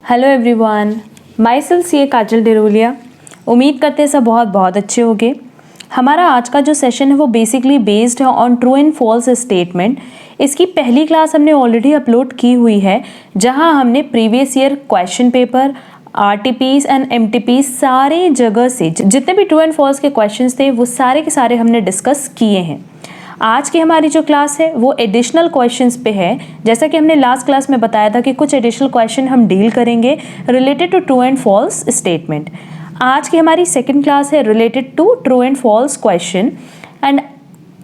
Hello everyone, my self सी ए काजल डिरोलिया। उम्मीद करते हैं सब बहुत बहुत अच्छे होंगे। हमारा आज का जो सेशन है वो बेसिकली बेस्ड है on true and false statement. इसकी पहली क्लास हमने ऑलरेडी अपलोड की हुई है, जहां हमने previous year question paper, RTPs and MTPs सारे जगह से जितने भी ट्रू एंड फॉल्स के क्वेश्चंस थे वो सारे के सारे हमने डिस्कस किए हैं। आज की हमारी जो क्लास है वो एडिशनल क्वेश्चंस पे है। जैसा कि हमने लास्ट क्लास में बताया था कि कुछ एडिशनल क्वेश्चन हम डील करेंगे related to true and false statement. आज की हमारी सेकंड क्लास है related to true and false question. And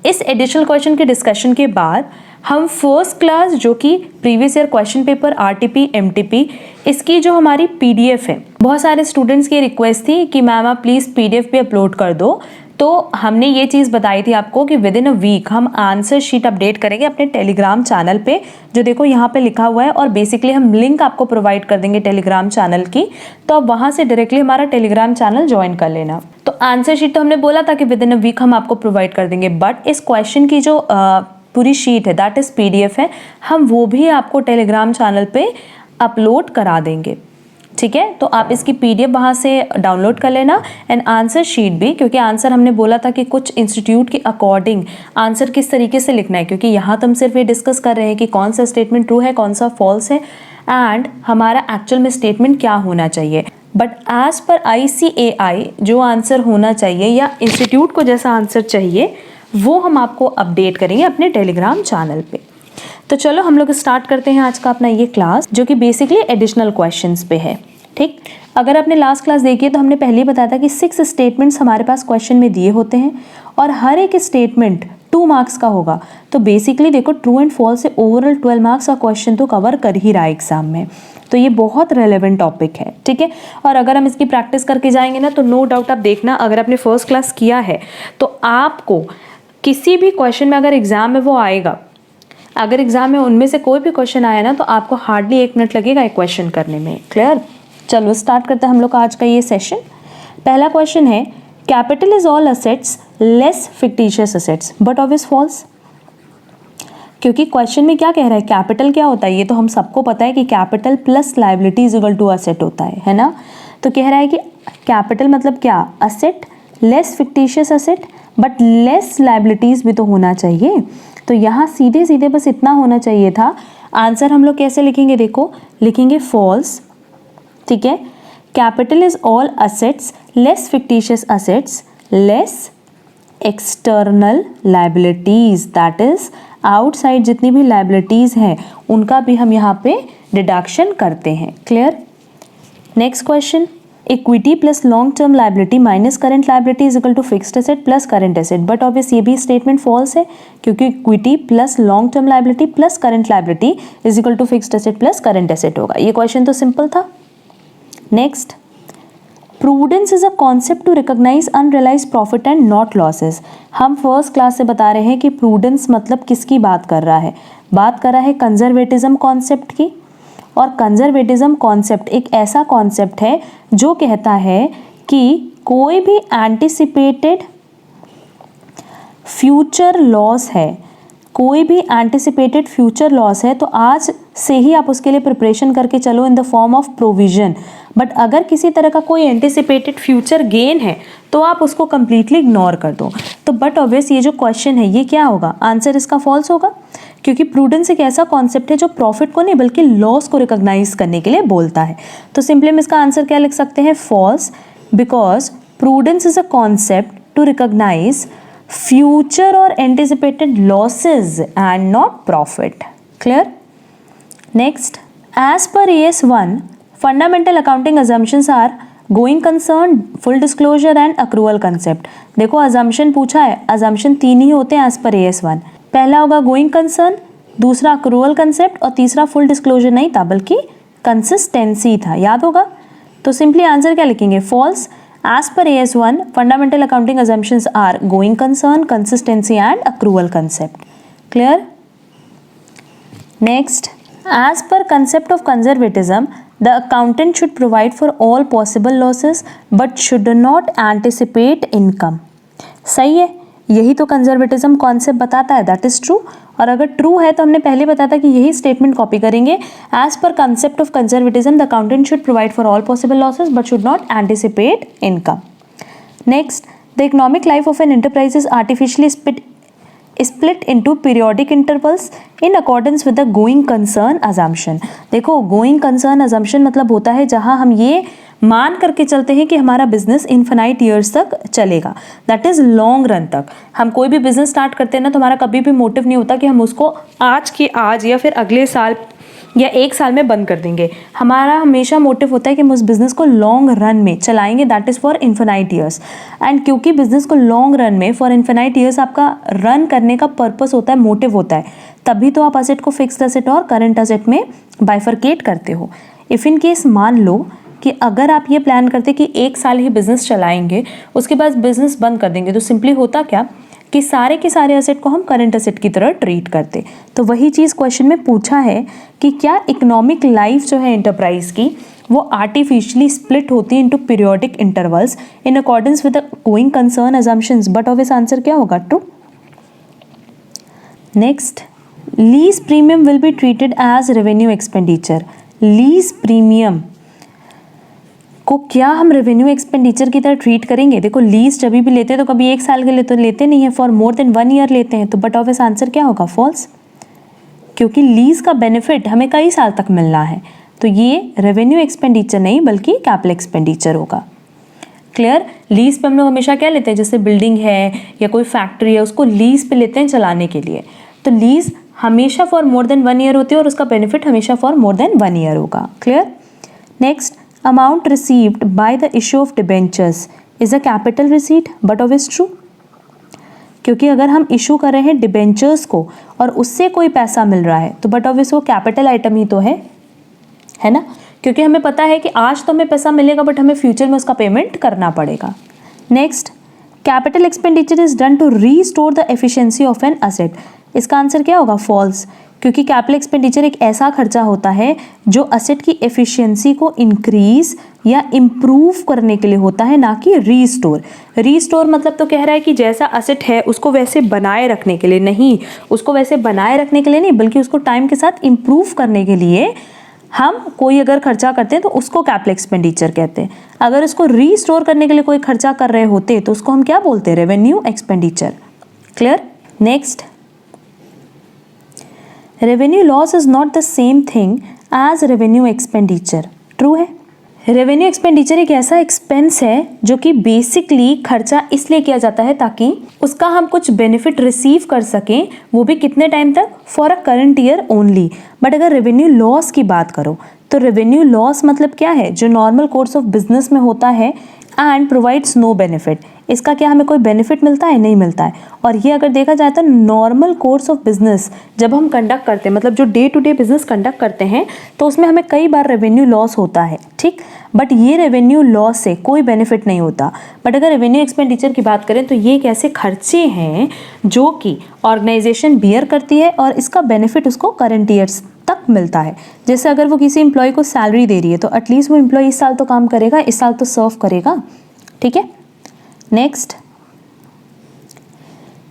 इस एडिशनल क्वेश्चन के डिस्कशन के बाद हम फर्स्ट क्लास जो कि previous year question paper, RTP, MTP, इसकी जो हमारी पीडीएफ है, बहुत सारे स्टूडेंट्स की रिक्वेस्ट थी कि मैम आप प्लीज़ पीडीएफ पे अपलोड कर दो। तो हमने ये चीज़ बताई थी आपको कि विद इन अ वीक हम आंसर शीट अपडेट करेंगे अपने टेलीग्राम चैनल पे, जो देखो यहाँ पे लिखा हुआ है, और बेसिकली हम लिंक आपको प्रोवाइड कर देंगे टेलीग्राम चैनल की, तो आप वहाँ से डायरेक्टली हमारा टेलीग्राम चैनल ज्वाइन कर लेना। तो आंसर शीट तो हमने बोला था कि विद इन अ वीक हम आपको प्रोवाइड कर देंगे, बट इस क्वेश्चन की जो पूरी शीट है दैट इज पीडीएफ है, हम वो भी आपको टेलीग्राम चैनल पे अपलोड करा देंगे। ठीक है, तो आप इसकी पीडीएफ वहाँ से डाउनलोड कर लेना एंड आंसर शीट भी, क्योंकि आंसर हमने बोला था कि कुछ इंस्टीट्यूट के अकॉर्डिंग आंसर किस तरीके से लिखना है, क्योंकि यहाँ तो हम सिर्फ ये डिस्कस कर रहे हैं कि कौन सा स्टेटमेंट ट्रू है, कौन सा फॉल्स है, एंड हमारा एक्चुअल में स्टेटमेंट क्या होना चाहिए। बट एज पर ICAI जो आंसर होना चाहिए या इंस्टीट्यूट को जैसा आंसर चाहिए वो हम आपको अपडेट करेंगे अपने टेलीग्राम चैनल पे। तो चलो हम लोग स्टार्ट करते हैं आज का अपना ये क्लास, जो कि बेसिकली एडिशनल क्वेश्चंस पे है। ठीक, अगर आपने लास्ट क्लास देखी है तो हमने पहले ही बताया था कि 6 स्टेटमेंट्स हमारे पास क्वेश्चन में दिए होते हैं और हर एक स्टेटमेंट 2 मार्क्स का होगा। तो बेसिकली देखो ट्रू एंड फॉल्स से ओवरऑल 12 मार्क्स का क्वेश्चन तो कवर कर ही रहा है एग्जाम में, तो ये बहुत रेलेवेंट टॉपिक है। ठीक है, और अगर हम इसकी प्रैक्टिस करके जाएंगे ना तो नो डाउट आप देखना, अगर आपने फर्स्ट क्लास किया है तो आपको किसी भी क्वेश्चन में अगर एग्जाम में वो आएगा, अगर एग्जाम में उनमें से कोई भी क्वेश्चन आया ना तो आपको हार्डली 1 मिनट लगेगा एक क्वेश्चन करने में। क्लियर, चलो स्टार्ट करते हैं हम लोग का आज का ये सेशन। पहला क्वेश्चन है, capital is all assets less fictitious assets but obvious false. क्योंकि क्वेश्चन में क्या कह रहा है, कैपिटल क्या होता है, ये तो हम सबको पता है कि capital plus liability is equal to asset होता है ना। तो कह रहा है कि कैपिटल मतलब क्या, asset, less fictitious asset, but less liabilities भी तो होना चाहिए। तो यहाँ सीधे सीधे बस इतना होना चाहिए था। आंसर हम लोग कैसे लिखेंगे, देखो लिखेंगे फॉल्स। ठीक है, capital is all assets less fictitious assets less external liabilities, that is outside जितनी भी लायबिलिटीज हैं उनका भी हम यहाँ पे डिडक्शन करते हैं। Clear, next question, equity plus long term liability minus current liability is equal to fixed asset plus current asset, but obvious ये भी स्टेटमेंट फॉल्स है, क्योंकि equity plus long term liability plus current liability is equal to fixed asset plus current asset होगा। ये question तो simple था। Next, prudence is a concept to recognise unrealised profit and not losses. हम first class से बता रहे हैं कि प्रूडेंस मतलब किसकी बात कर रहा है, बात कर रहा है कंजर्वेटिज्म कॉन्सेप्ट की। और कंजर्वेटिज्म कॉन्सेप्ट एक ऐसा कॉन्सेप्ट है जो कहता है कि कोई भी एंटिसिपेटेड फ्यूचर लॉस है, कोई भी एंटिसिपेटेड फ्यूचर लॉस है तो आज से ही आप उसके लिए प्रिपरेशन करके चलो in the form of provision. But अगर किसी तरह का कोई एंटिसिपेटेड फ्यूचर गेन है तो आप उसको कंप्लीटली इग्नोर कर दो। तो बट ऑब्वियस ये जो क्वेश्चन है ये क्या होगा, आंसर इसका फॉल्स होगा, क्योंकि प्रूडेंस एक ऐसा कॉन्सेप्ट है जो प्रॉफिट को नहीं बल्कि लॉस को रिकॉग्नाइज करने के लिए बोलता है। तो सिंपली हम इसका आंसर क्या लिख सकते हैं, false, because prudence is a concept to recognise future और anticipated losses and not profit. Clear, next, as per AS1 fundamental accounting assumptions are going concern, full disclosure and accrual concept. देखो assumption पूछा है, assumption 3 ही होते हैं as per AS1। पहला होगा going concern, दूसरा accrual concept और तीसरा फुल डिस्क्लोजर नहीं था बल्कि कंसिस्टेंसी था, याद होगा। तो सिंपली आंसर क्या लिखेंगे, false. As per AS1 fundamental accounting assumptions are going concern, consistency and accrual concept. Clear, next, as per concept of conservatism the accountant should provide for all possible losses but should not anticipate income। सही है, यही तो conservatism concept बताता है, that is true. और अगर true है तो हमने पहले बताया था कि यही स्टेटमेंट कॉपी करेंगे। As per concept of conservatism the accountant should provide for all possible losses but should not anticipate income. Next, the economic life of an enterprise is artificially split into periodic intervals in accordance with the going concern assumption। देखो, going concern assumption मतलब होता है जहां हम ये मान करके चलते हैं कि हमारा बिजनेस इन्फिनाइट ईयर्स तक चलेगा, दैट इज लॉन्ग रन तक। हम कोई भी बिजनेस स्टार्ट करते हैं ना तो हमारा कभी भी मोटिव नहीं होता कि हम उसको आज के आज या फिर अगले साल या एक साल में बंद कर देंगे। हमारा हमेशा मोटिव होता है कि हम उस बिज़नेस को लॉन्ग रन में चलाएंगे, that is for infinite years. And क्योंकि बिज़नेस को लॉन्ग रन में फॉर इन्फिनाइट ईयर्स आपका रन करने का पर्पस होता है, मोटिव होता है, तभी तो आप असेट को फिक्स्ड असेट और करंट असेट में बाइफरकेट करते हो। इफ़ इन केस मान लो कि अगर आप ये प्लान करते कि एक साल ही बिज़नेस चलाएंगे, उसके बाद बिज़नेस बंद कर देंगे, तो सिंपली होता क्या कि सारे के सारे असेट को हम करंट असेट की तरह ट्रीट करते। तो वही चीज़ क्वेश्चन में पूछा है कि क्या इकोनॉमिक लाइफ जो है एंटरप्राइज की वो आर्टिफिशियली स्प्लिट होती है into periodic intervals in accordance with the going concern assumptions. But obvious answer क्या होगा? True. Next, lease premium will be treated as revenue expenditure. Lease premium को क्या हम रेवेन्यू एक्सपेंडिचर की तरह ट्रीट करेंगे? देखो, लीज जब भी लेते हैं तो कभी एक साल के लिए तो लेते नहीं है, फॉर मोर देन 1 ईयर लेते हैं। तो बट ऑब्वियस आंसर क्या होगा? फॉल्स, क्योंकि लीज का बेनिफिट हमें कई साल तक मिलना है। तो ये रेवेन्यू एक्सपेंडिचर नहीं बल्कि कैपिटल एक्सपेंडिचर होगा। क्लियर? लीज पे हम लोग हमेशा क्या लेते हैं, जैसे बिल्डिंग है या कोई फैक्ट्री है, उसको लीज पे लेते हैं चलाने के लिए। तो लीज हमेशा फॉर मोर देन 1 ईयर होती है और उसका बेनिफिट हमेशा फॉर मोर देन 1 ईयर होगा। Clear? Next, amount received by the issue of debentures is a capital receipt, but obvious true, क्योंकि अगर हम इशू कर रहे हैं डिबेंचर्स को और उससे कोई पैसा मिल रहा है तो बट ऑब्वियस वो कैपिटल आइटम ही तो है ना, क्योंकि हमें पता है कि आज तो हमें पैसा मिलेगा बट हमें फ्यूचर में उसका पेमेंट करना पड़ेगा। Next, capital expenditure is done to restore the efficiency of an asset. इसका आंसर क्या होगा? फॉल्स, क्योंकि कैपिटल एक्सपेंडिचर एक ऐसा खर्चा होता है जो असेट की एफिशिएंसी को इंक्रीज या इम्प्रूव करने के लिए होता है, ना कि रीस्टोर। रीस्टोर मतलब तो कह रहा है कि जैसा असेट है उसको वैसे बनाए रखने के लिए, नहीं, उसको वैसे बनाए रखने के लिए नहीं बल्कि उसको टाइम के साथ इम्प्रूव करने के लिए हम कोई अगर खर्चा करते हैं तो उसको कैपिटल एक्सपेंडिचर कहते हैं। अगर इसको रीस्टोर करने के लिए कोई खर्चा कर रहे होते तो उसको हम क्या बोलते हैं? Revenue expenditure. Clear? Next, revenue loss is not the same thing as revenue expenditure. True है। रेवेन्यू एक्सपेंडिचर एक ऐसा एक्सपेंस है जो कि बेसिकली खर्चा इसलिए किया जाता है ताकि उसका हम कुछ बेनिफिट रिसीव कर सकें, वो भी कितने टाइम तक? For a current year only. But अगर रेवेन्यू लॉस की बात करो तो रेवेन्यू लॉस मतलब क्या है? जो नॉर्मल कोर्स ऑफ बिजनेस में होता है एंड प्रोवाइड्स नो बेनिफिट। इसका क्या हमें कोई बेनिफिट मिलता है? नहीं मिलता है। और ये अगर देखा जाए तो नॉर्मल कोर्स ऑफ बिजनेस जब हम कंडक्ट करते हैं, मतलब जो day to day business conduct करते हैं, तो उसमें हमें कई बार रेवेन्यू लॉस होता है, ठीक। बट ये रेवेन्यू लॉस से कोई बेनिफिट नहीं होता। बट अगर रेवेन्यू एक्सपेंडिचर की बात करें तो ये एक ऐसे खर्चे हैं जो कि ऑर्गेनाइजेशन बियर करती है और इसका बेनिफिट उसको करंट ईयर्स तक मिलता है। जैसे अगर वो किसी एम्प्लॉय को सैलरी दे रही है तो एटलीस्ट वो एम्प्लॉय इस साल तो काम करेगा, इस साल तो सर्व करेगा, ठीक है। Next,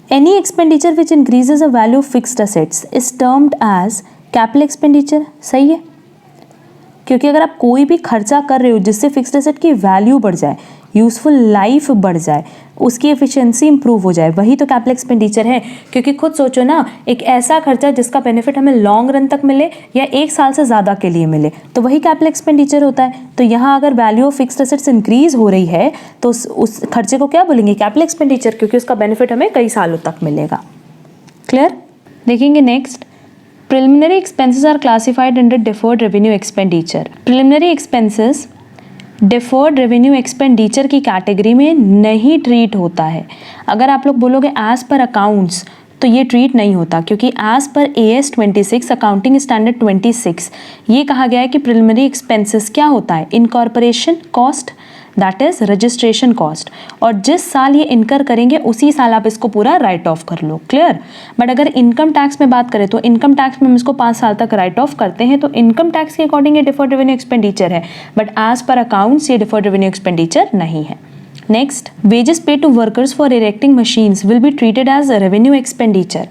any expenditure which increases a value of fixed assets is termed as capital expenditure. सही है, क्योंकि अगर आप कोई भी खर्चा कर रहे हो जिससे फिक्स्ड एसेट की वैल्यू बढ़ जाए, यूजफुल लाइफ बढ़ जाए, उसकी एफिशिएंसी इंप्रूव हो जाए, वही तो कैपिटल एक्सपेंडिचर है। क्योंकि खुद सोचो ना, एक ऐसा खर्चा जिसका बेनिफिट हमें लॉन्ग रन तक मिले या एक साल से ज़्यादा के लिए मिले, तो वही कैपिटल एक्सपेंडिचर होता है। तो यहाँ अगर value of fixed assets increase हो रही है तो उस खर्चे को क्या बोलेंगे? कैपिटल एक्सपेंडिचर, क्योंकि उसका बेनिफिट हमें कई सालों तक मिलेगा। क्लियर? देखेंगे next, preliminary expenses are classified under deferred revenue expenditure। preliminary expenses deferred revenue expenditure की कैटेगरी में नहीं ट्रीट होता है। अगर आप लोग बोलोगे एज पर अकाउंट्स तो ये ट्रीट नहीं होता, क्योंकि एज पर AS 26 अकाउंटिंग स्टैंडर्ड 26 ये कहा गया है कि प्रिलिमिनरी एक्सपेंसेस क्या होता है? Incorporation cost, that is registration cost, और जिस साल ये इनकर करेंगे उसी साल आप इसको पूरा राइट ऑफ कर लो। क्लियर? बट अगर इनकम टैक्स में बात करें तो इनकम टैक्स में हम इसको 5 साल तक राइट ऑफ करते हैं, तो इनकम टैक्स के अकॉर्डिंग ये डिफर्ड रेवेन्यू एक्सपेंडिचर है, बट एज पर अकाउंट्स ये डिफर्ड रेवेन्यू एक्सपेंडिचर नहीं है। Next, wages paid to workers for erecting machines will be treated as a revenue expenditure।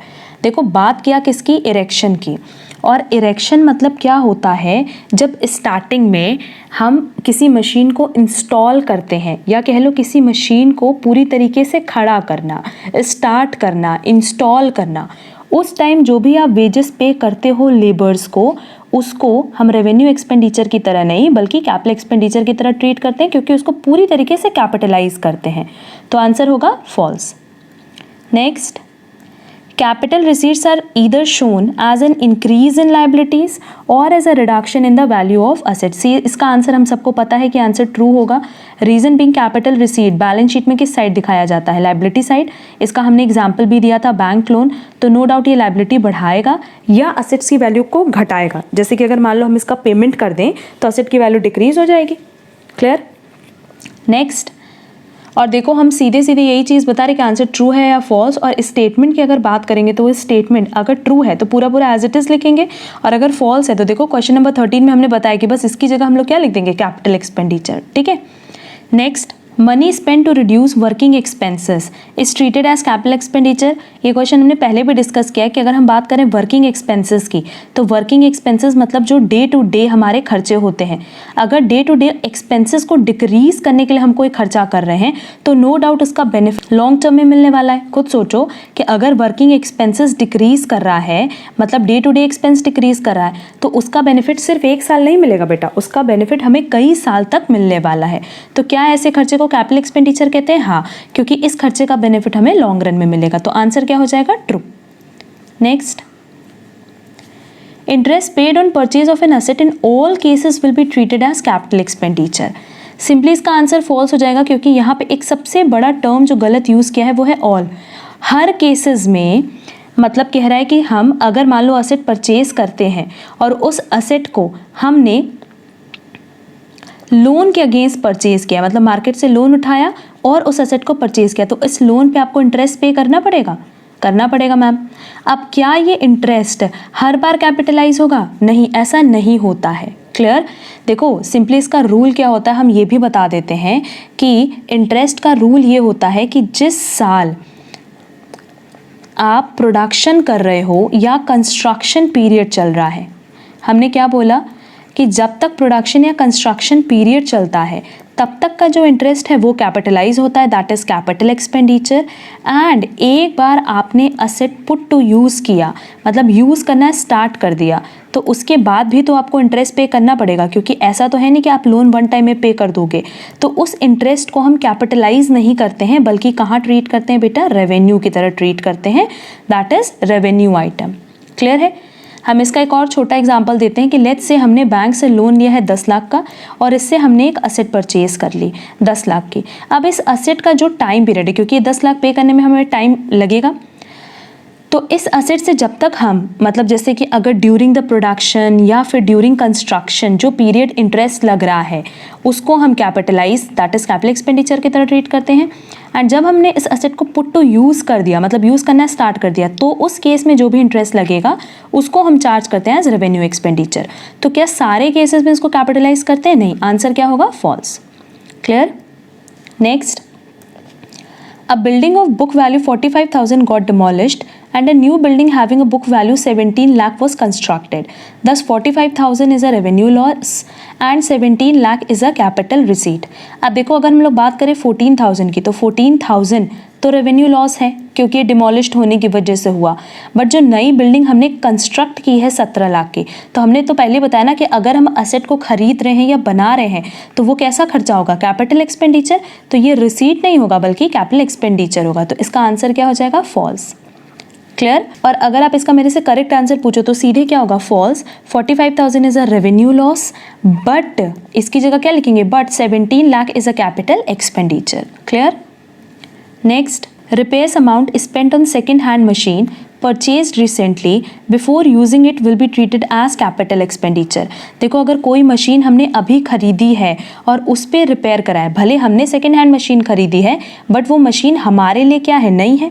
देखो बात किया किसकी, इरेक्शन की। और इरेक्शन मतलब क्या होता है, जब स्टार्टिंग में हम किसी मशीन को इंस्टॉल करते हैं या कह लो किसी मशीन को पूरी तरीके से खड़ा करना, स्टार्ट करना, इंस्टॉल करना, उस टाइम जो भी आप वेजेस पे करते हो लेबर्स को, उसको हम रेवेन्यू एक्सपेंडिचर की तरह नहीं बल्कि कैपिटल एक्सपेंडिचर की तरह ट्रीट करते हैं, क्योंकि उसको पूरी तरीके से कैपिटलाइज करते हैं। तो आंसर होगा false. Next, capital receipts are either shown as an increase in liabilities or as a reduction in the value of assets। इसका आंसर हम सबको पता है कि आंसर ट्रू होगा। Reason being capital receipt balance sheet में किस साइड दिखाया जाता है, लाइबिलिटी साइड। इसका हमने एग्जाम्पल भी दिया था बैंक लोन, तो नो डाउट ये लाइबिलिटी बढ़ाएगा या असेट्स की वैल्यू को घटाएगा। जैसे कि अगर मान लो हम इसका पेमेंट कर दें तो असेट की वैल्यू डिक्रीज हो जाएगी। क्लियर। नेक्स्ट, और देखो हम सीधे सीधे यही चीज़ बता रहे कि आंसर ट्रू है या फॉल्स। और स्टेटमेंट की अगर बात करेंगे तो वो स्टेटमेंट अगर ट्रू है तो पूरा पूरा एज इट इज़ लिखेंगे, और अगर फॉल्स है तो देखो क्वेश्चन नंबर 13 में हमने बताया कि बस इसकी जगह हम लोग क्या लिख देंगे, कैपिटल एक्सपेंडिचर। ठीक है। Next, money spend to reduce working expenses is treated as capital expenditure. ये क्वेश्चन हमने पहले भी डिस्कस किया है कि अगर हम बात करें वर्किंग एक्सपेंसेस की, तो वर्किंग एक्सपेंसेस मतलब जो डे टू डे हमारे खर्चे होते हैं। अगर डे टू डे एक्सपेंसेस को डिक्रीज करने के लिए हम कोई खर्चा कर रहे हैं तो नो डाउट उसका बेनिफिट लॉन्ग टर्म में मिलने वाला है। खुद सोचो कि अगर वर्किंग एक्सपेंसेस डिक्रीज कर रहा है, मतलब day to day expense decrease कर रहा है, तो उसका बेनिफिट सिर्फ एक साल नहीं मिलेगा बेटा, उसका बेनिफिट हमें कई साल तक मिलने वाला है। तो क्या ऐसे खर्चे को कैपिटल एक्सपेंडिचर कहते हैं? हाँ, क्योंकि इस खर्चे का बेनिफिट हमें लॉन्ग रन में मिलेगा। तो आंसर क्या हो जाएगा, true. Next, interest paid on purchase of an asset in all cases will be treated as capital expenditure. Simply इसका आंसर फॉल्स हो जाएगा, क्योंकि यहाँ पे एक सबसे बड़ा टर्म जो गलत यूज किया है वो है ऑल। हर केसेस में मतलब कह रहा है कि हम अगर मान लो असेट परचेज करते हैं और उस असेट को हमने लोन के अगेंस्ट परचेज किया, मतलब मार्केट से लोन उठाया और उस असेट को परचेज किया, तो इस लोन पे आपको इंटरेस्ट पे करना पड़ेगा मैम। अब क्या ये इंटरेस्ट हर बार कैपिटलाइज होगा? नहीं, ऐसा नहीं होता है। क्लियर। देखो सिंपली इसका रूल क्या होता है हम ये भी बता देते हैं कि इंटरेस्ट का रूल ये होता है कि जिस साल आप प्रोडक्शन कर रहे हो या कंस्ट्रक्शन पीरियड चल रहा है, हमने क्या बोला कि जब तक प्रोडक्शन या कंस्ट्रक्शन पीरियड चलता है तब तक का जो इंटरेस्ट है वो कैपिटलाइज होता है, that is capital expenditure. And एक बार आपने असेट पुट टू यूज़ किया, मतलब यूज़ करना स्टार्ट कर दिया, तो उसके बाद भी तो आपको इंटरेस्ट पे करना पड़ेगा, क्योंकि ऐसा तो है नहीं कि आप लोन वन टाइम में पे कर दोगे। तो उस इंटरेस्ट को हम कैपिटलाइज नहीं करते हैं, बल्कि कहाँ ट्रीट करते हैं बेटा, रेवेन्यू की तरह ट्रीट करते हैं, that is revenue item. Clear है। हम इसका एक और छोटा एग्जांपल देते हैं कि लेट्स से हमने बैंक से लोन लिया है 10 लाख का और इससे हमने एक असेट परचेज कर ली 10 लाख की। अब इस असेट का जो टाइम पीरियड है, क्योंकि 10 लाख पे करने में हमें टाइम लगेगा, तो इस असेट से जब तक हम मतलब जैसे कि अगर ड्यूरिंग द प्रोडक्शन या फिर ड्यूरिंग कंस्ट्रक्शन जो पीरियड इंटरेस्ट लग रहा है उसको हम capitalise, that is capital expenditure की तरह ट्रीट करते हैं। एंड जब हमने इस असेट को पुट टू यूज़ कर दिया, मतलब यूज़ करना स्टार्ट कर दिया, तो उस केस में जो भी इंटरेस्ट लगेगा उसको हम चार्ज करते हैं एज रेवेन्यू एक्सपेंडिचर। तो क्या सारे केसेस में इसको कैपिटलाइज करते हैं? नहीं, आंसर क्या होगा, false. Clear. Next, a building of book value 45,000 got demolished and a new building having a book value 17 lakh was constructed. Thus 45,000 is a revenue loss and 17 lakh is a capital receipt. अब देखो अगर हम लोग बात करें 14,000 की, तो 14,000 तो रेवेन्यू लॉस है क्योंकि ये डिमोलिश्ड होने की वजह से हुआ। बट जो नई बिल्डिंग हमने कंस्ट्रक्ट की है 17 लाख की, तो हमने तो पहले बताया ना कि अगर हम असेट को खरीद रहे हैं या बना रहे हैं तो वो कैसा खर्चा होगा, कैपिटल एक्सपेंडिचर। तो ये रिसीट नहीं होगा बल्कि कैपिटल एक्सपेंडिचर होगा। तो इसका आंसर क्या हो जाएगा, फॉल्स। क्लियर। और अगर आप इसका मेरे से करेक्ट आंसर पूछो तो सीधे क्या होगा, false. 45,000 is a revenue loss, but इसकी जगह क्या लिखेंगे, but 17 lakh is a capital expenditure. Clear. Next, repairs amount spent on second hand machine purchased recently before using it will be treated as capital expenditure। देखो अगर कोई machine हमने अभी खरीदी है और उस पर रिपेयर करा है, भले हमने सेकेंड हैंड मशीन खरीदी है बट वो मशीन हमारे लिए क्या है, नहीं है,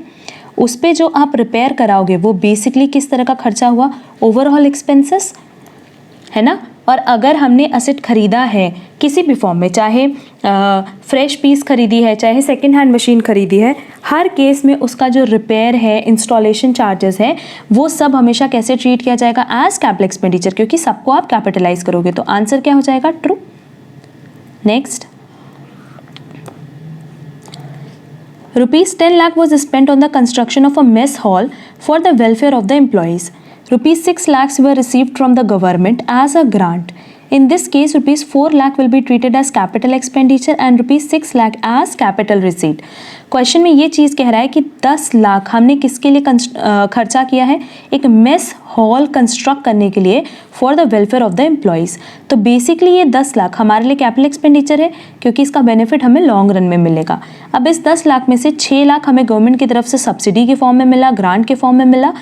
उस पर जो आप रिपेयर कराओगे वो बेसिकली किस तरह का खर्चा हुआ, ओवरऑल एक्सपेंसेस है ना। और अगर हमने असेट खरीदा है किसी भी फॉर्म में, चाहे फ्रेश पीस खरीदी है, चाहे सेकेंड हैंड मशीन खरीदी है, हर केस में उसका जो रिपेयर है, इंस्टॉलेशन चार्जेस है, वो सब हमेशा कैसे ट्रीट किया जाएगा? एज कैपिटल एक्सपेंडिचर, क्योंकि सबको आप कैपिटलाइज करोगे। तो आंसर क्या हो जाएगा? True. Next, Rupees 10 lakh was spent on the construction of a mess hall for the welfare of the employees. Rupees 6 lakhs were received from the government as a grant. In this case, rupees 4 lakh will be treated as capital expenditure and rupees 6 lakh as capital receipt. Question में ये चीज़ कह रहा है कि 10 लाख हमने किसके लिए खर्चा किया है? एक मेस हॉल कंस्ट्रक्ट करने के लिए for the welfare of the employees. तो बेसिकली ये 10 लाख हमारे लिए कैपिटल एक्सपेंडिचर है, क्योंकि इसका बेनिफिट हमें लॉन्ग रन में मिलेगा। अब इस 10 लाख में से 6 लाख हमें गवर्नमेंट की तरफ से सब्सिडी के फॉर्म में मिला, ग्रांट के फॉर्म में मिला।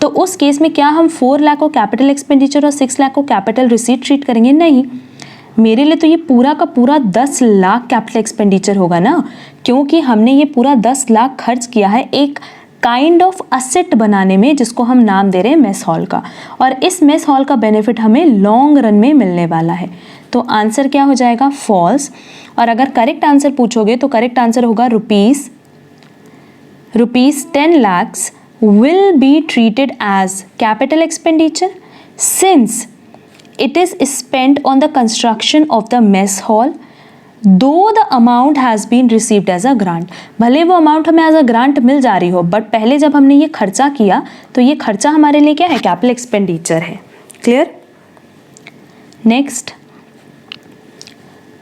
तो उस केस में क्या हम 4 लाख को कैपिटल एक्सपेंडिचर और 6 लाख को कैपिटल रिसीट ट्रीट करेंगे? नहीं, मेरे लिए तो ये पूरा का पूरा 10 लाख कैपिटल एक्सपेंडिचर होगा ना, क्योंकि हमने ये पूरा 10 लाख खर्च किया है एक काइंड ऑफ असेट बनाने में, जिसको हम नाम दे रहे हैं मेस हॉल का। और इस मेस हॉल का बेनिफिट हमें लॉन्ग रन में मिलने वाला है। तो आंसर क्या हो जाएगा? फॉल्स। और अगर करेक्ट आंसर पूछोगे तो करेक्ट आंसर होगा rupees 10 lakhs will be treated as capital expenditure since it is spent on the construction of the mess hall, though the amount has been received as a grant. भले वो amount हमें as a grant मिल जा रही हो, but पहले जब हमने ये खर्चा किया तो ये खर्चा हमारे लिए क्या है? कैपिटल एक्सपेंडिचर है। Clear? Next,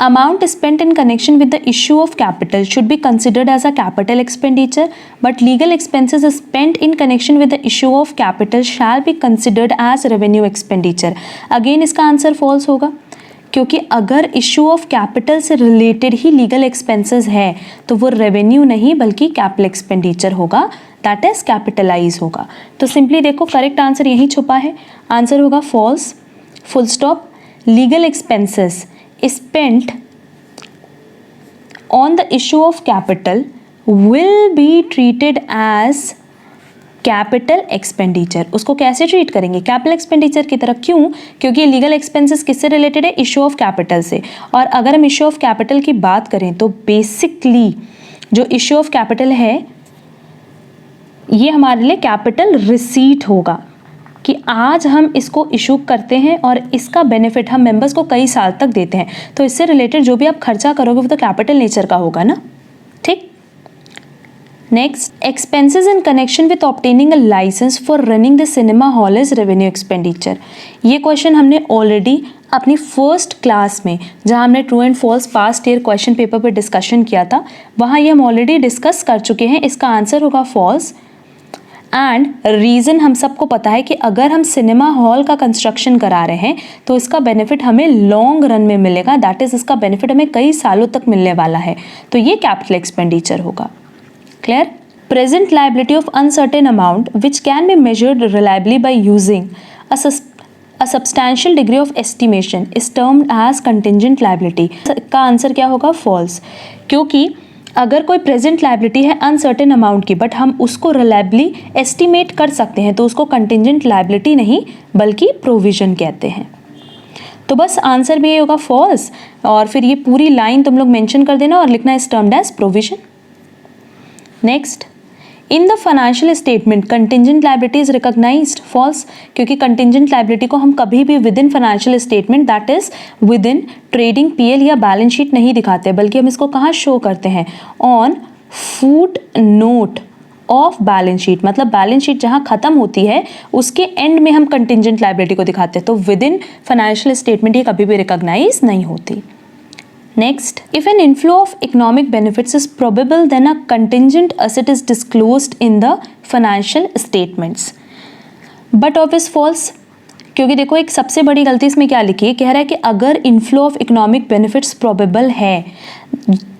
amount spent in connection with the issue of capital should be considered as a capital expenditure, but legal expenses spent in connection with the issue of capital shall be considered as revenue expenditure. Again इसका answer false होगा, क्योंकि अगर issue of capital से related ही legal expenses है तो वो revenue नहीं बल्कि कैपिटल एक्सपेंडिचर होगा, दैट इज कैपिटलाइज होगा। तो सिंपली देखो करेक्ट आंसर यहीं छुपा है, आंसर होगा false, full stop. Legal expenses spent on the issue of capital will be treated as capital expenditure. उसको कैसे ट्रीट करेंगे? कैपिटल एक्सपेंडिचर की तरह। क्यों? क्योंकि लीगल एक्सपेंसेस किससे रिलेटेड है? इशू ऑफ कैपिटल से। और अगर हम इशू ऑफ कैपिटल की बात करें तो बेसिकली जो इशू ऑफ कैपिटल है ये हमारे लिए कैपिटल रिसीट होगा, कि आज हम इसको इशू करते हैं और इसका बेनिफिट हम मेंबर्स को कई साल तक देते हैं। तो इससे रिलेटेड जो भी आप खर्चा करोगे वो तो कैपिटल नेचर का होगा ना। ठीक। Next, expenses in connection with obtaining a licence for running the cinema hall is revenue expenditure. ये क्वेश्चन हमने ऑलरेडी अपनी फर्स्ट क्लास में, जहां हमने true and false past year question paper पर डिस्कशन किया था, वहां ये हम ऑलरेडी डिस्कस कर चुके हैं। इसका आंसर होगा फॉल्स। एंड रीज़न हम सबको पता है कि अगर हम सिनेमा हॉल का कंस्ट्रक्शन करा रहे हैं तो इसका बेनिफिट हमें लॉन्ग रन में मिलेगा, दैट इज़ इसका बेनिफिट हमें कई सालों तक मिलने वाला है। तो ये कैपिटल एक्सपेंडिचर होगा। Clear? Present liability of uncertain amount which can be measured reliably by using a substantial degree of estimation is termed as contingent liability. का आंसर क्या होगा? फॉल्स। क्योंकि अगर कोई प्रेजेंट लायबिलिटी है अनसर्टेन अमाउंट की, but हम उसको रिलायबली एस्टिमेट कर सकते हैं, तो उसको कंटिंजेंट लायबिलिटी नहीं बल्कि प्रोविजन कहते हैं। तो बस आंसर भी ये होगा फॉल्स। और फिर ये पूरी लाइन तुम लोग मेंशन कर देना और लिखना is termed as provision. Next, in the financial statement contingent liability is recognised. False, क्योंकि कंटिंजेंट लायबिलिटी को हम कभी भी within financial statement, that is within trading PL या बैलेंस शीट नहीं दिखाते, बल्कि हम इसको कहाँ शो करते हैं? On footnote of balance sheet. मतलब बैलेंस शीट जहाँ खत्म होती है उसके एंड में हम कंटिंजेंट लायबिलिटी को दिखाते हैं। तो विद इन फाइनेंशियल स्टेटमेंट ये कभी भी रिकॉग्नाइज नहीं होती। Next, if an inflow of economic benefits is probable, then a contingent asset is disclosed in the financial statements. But obvious false, क्योंकि देखो एक सबसे बड़ी गलती इसमें क्या लिखी है, कह रहा है कि अगर inflow of economic benefits probable है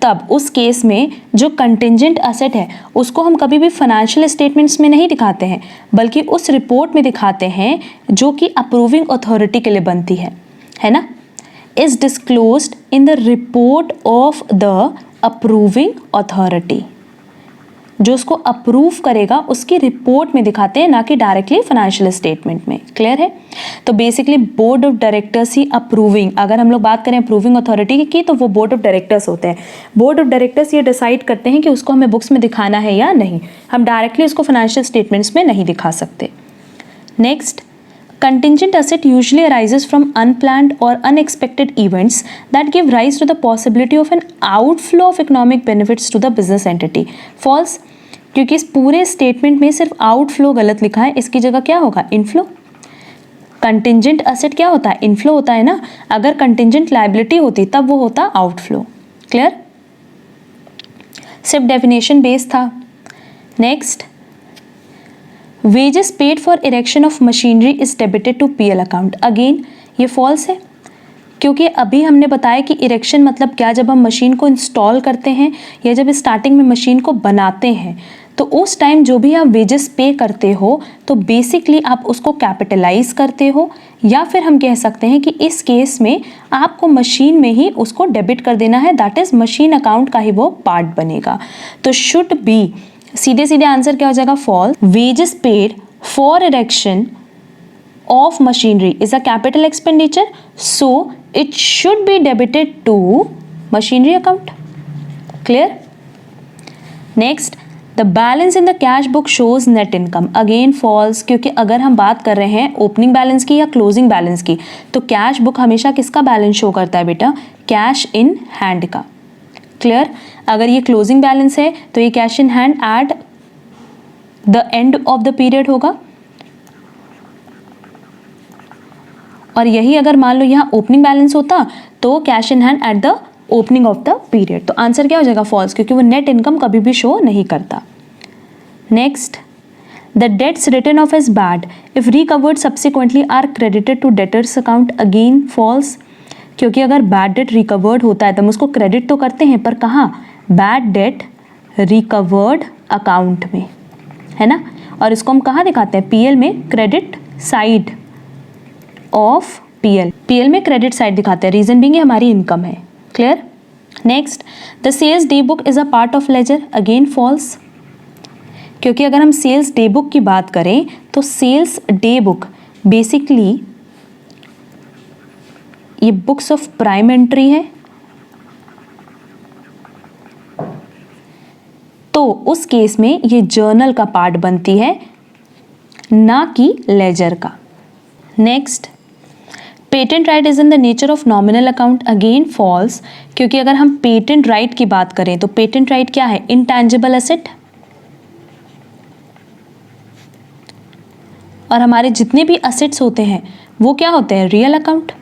तब उस केस में जो कंटिंजेंट असेट है उसको हम कभी भी फाइनेंशियल स्टेटमेंट्स में नहीं दिखाते हैं, बल्कि उस रिपोर्ट में दिखाते हैं जो कि अप्रूविंग अथॉरिटी के लिए बनती है ना। is disclosed in the report of the approving authority. जो उसको अप्रूव करेगा उसकी रिपोर्ट में दिखाते हैं, ना कि डायरेक्टली फाइनेंशियल स्टेटमेंट में। क्लियर है? तो basically board of directors he approving, अगर हम लोग बात करें अप्रूविंग अथॉरिटी की तो वो बोर्ड ऑफ डायरेक्टर्स होते हैं। बोर्ड ऑफ डायरेक्टर्स ये डिसाइड करते हैं कि उसको हमें बुक्स में दिखाना है या नहीं। हम डायरेक्टली उसको फाइनेंशियल स्टेटमेंट्स में नहीं दिखा सकते। Next, contingent asset usually arises from unplanned or unexpected events that give rise to the possibility of an outflow of economic benefits to the business entity. False, क्योंकि इस पूरे स्टेटमेंट में सिर्फ आउटफ्लो गलत लिखा है, इसकी जगह क्या होगा? इनफ्लो। कंटिंजेंट असेट क्या होता है? इनफ्लो होता है ना। अगर कंटिंजेंट लायबिलिटी होती तब वो होता आउटफ्लो। क्लियर? सिर्फ डेफिनेशन बेस था। Next, wages paid for erection of machinery is debited to PL account. Again ये फॉल्स है, क्योंकि अभी हमने बताया कि इरेक्शन मतलब क्या, जब हम मशीन को इंस्टॉल करते हैं या जब स्टार्टिंग में मशीन को बनाते हैं तो उस टाइम जो भी आप वेजेस पे करते हो तो बेसिकली आप उसको कैपिटलाइज करते हो, या फिर हम कह सकते हैं कि इस केस में आपको मशीन में ही उसको डेबिट कर देना है, दैट इज मशीन अकाउंट का ही वो पार्ट बनेगा। तो शुड बी, सीधे सीधे आंसर क्या हो जाएगा? False. Wages paid for erection of machinery is a capital expenditure, so it should be debited to machinery account. Clear? Next, the balance in the cash book shows net income. Again false, क्योंकि अगर हम बात कर रहे हैं opening balance की या closing balance की तो कैश बुक हमेशा किसका बैलेंस शो करता है बेटा? कैश इन हैंड का। क्लियर? अगर ये क्लोजिंग बैलेंस है तो ये cash in hand at the end of the period होगा, और यही अगर मान लो यहाँ ओपनिंग बैलेंस होता तो cash in hand at the opening of the period. तो आंसर क्या हो जाएगा? फॉल्स, क्योंकि वो नेट इनकम कभी भी शो नहीं करता। Next, the debts written off as bad if recovered subsequently are credited to debtors account. Again false, क्योंकि अगर बैड डेट रिकवर्ड होता है तो हम उसको क्रेडिट तो करते हैं, पर कहाँ? बैड डेट रिकवर्ड अकाउंट में, है ना। और इसको हम कहाँ दिखाते हैं? पीएल में, credit side of P L. P L में क्रेडिट साइड दिखाते हैं, रीजन बीइंग हमारी इनकम है। Clear? Next, the sales day book is a part of ledger. Again false, क्योंकि अगर हम सेल्स डे बुक की बात करें तो सेल्स डे बुक बेसिकली ये बुक्स ऑफ प्राइम एंट्री है, तो उस केस में ये जर्नल का पार्ट बनती है, ना कि लेजर का। Next, patent right is in the nature of nominal account. Again false, क्योंकि अगर हम पेटेंट राइट की बात करें तो पेटेंट राइट क्या है? इंटैंजिबल एसेट, और हमारे जितने भी असेट्स होते हैं वो क्या होते हैं? Real account.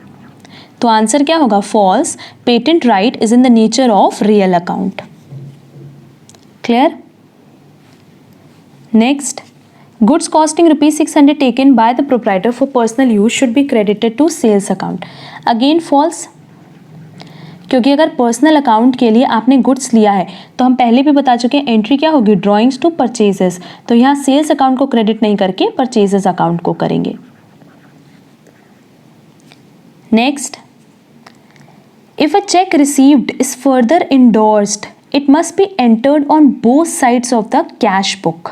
तो आंसर क्या होगा? False, patent right is in the nature of real account. Clear? Next, goods costing ₹600 taken by the proprietor for personal use should be credited to sales account. Again false, क्योंकि अगर personal account के लिए आपने goods लिया है तो हम पहले भी बता चुके हैं एंट्री क्या होगी? Drawings to purchases. तो यहाँ सेल्स अकाउंट को क्रेडिट नहीं करके परचेजेस अकाउंट को करेंगे। Next, if a check received is further endorsed, it must be entered on both sides of the cash book.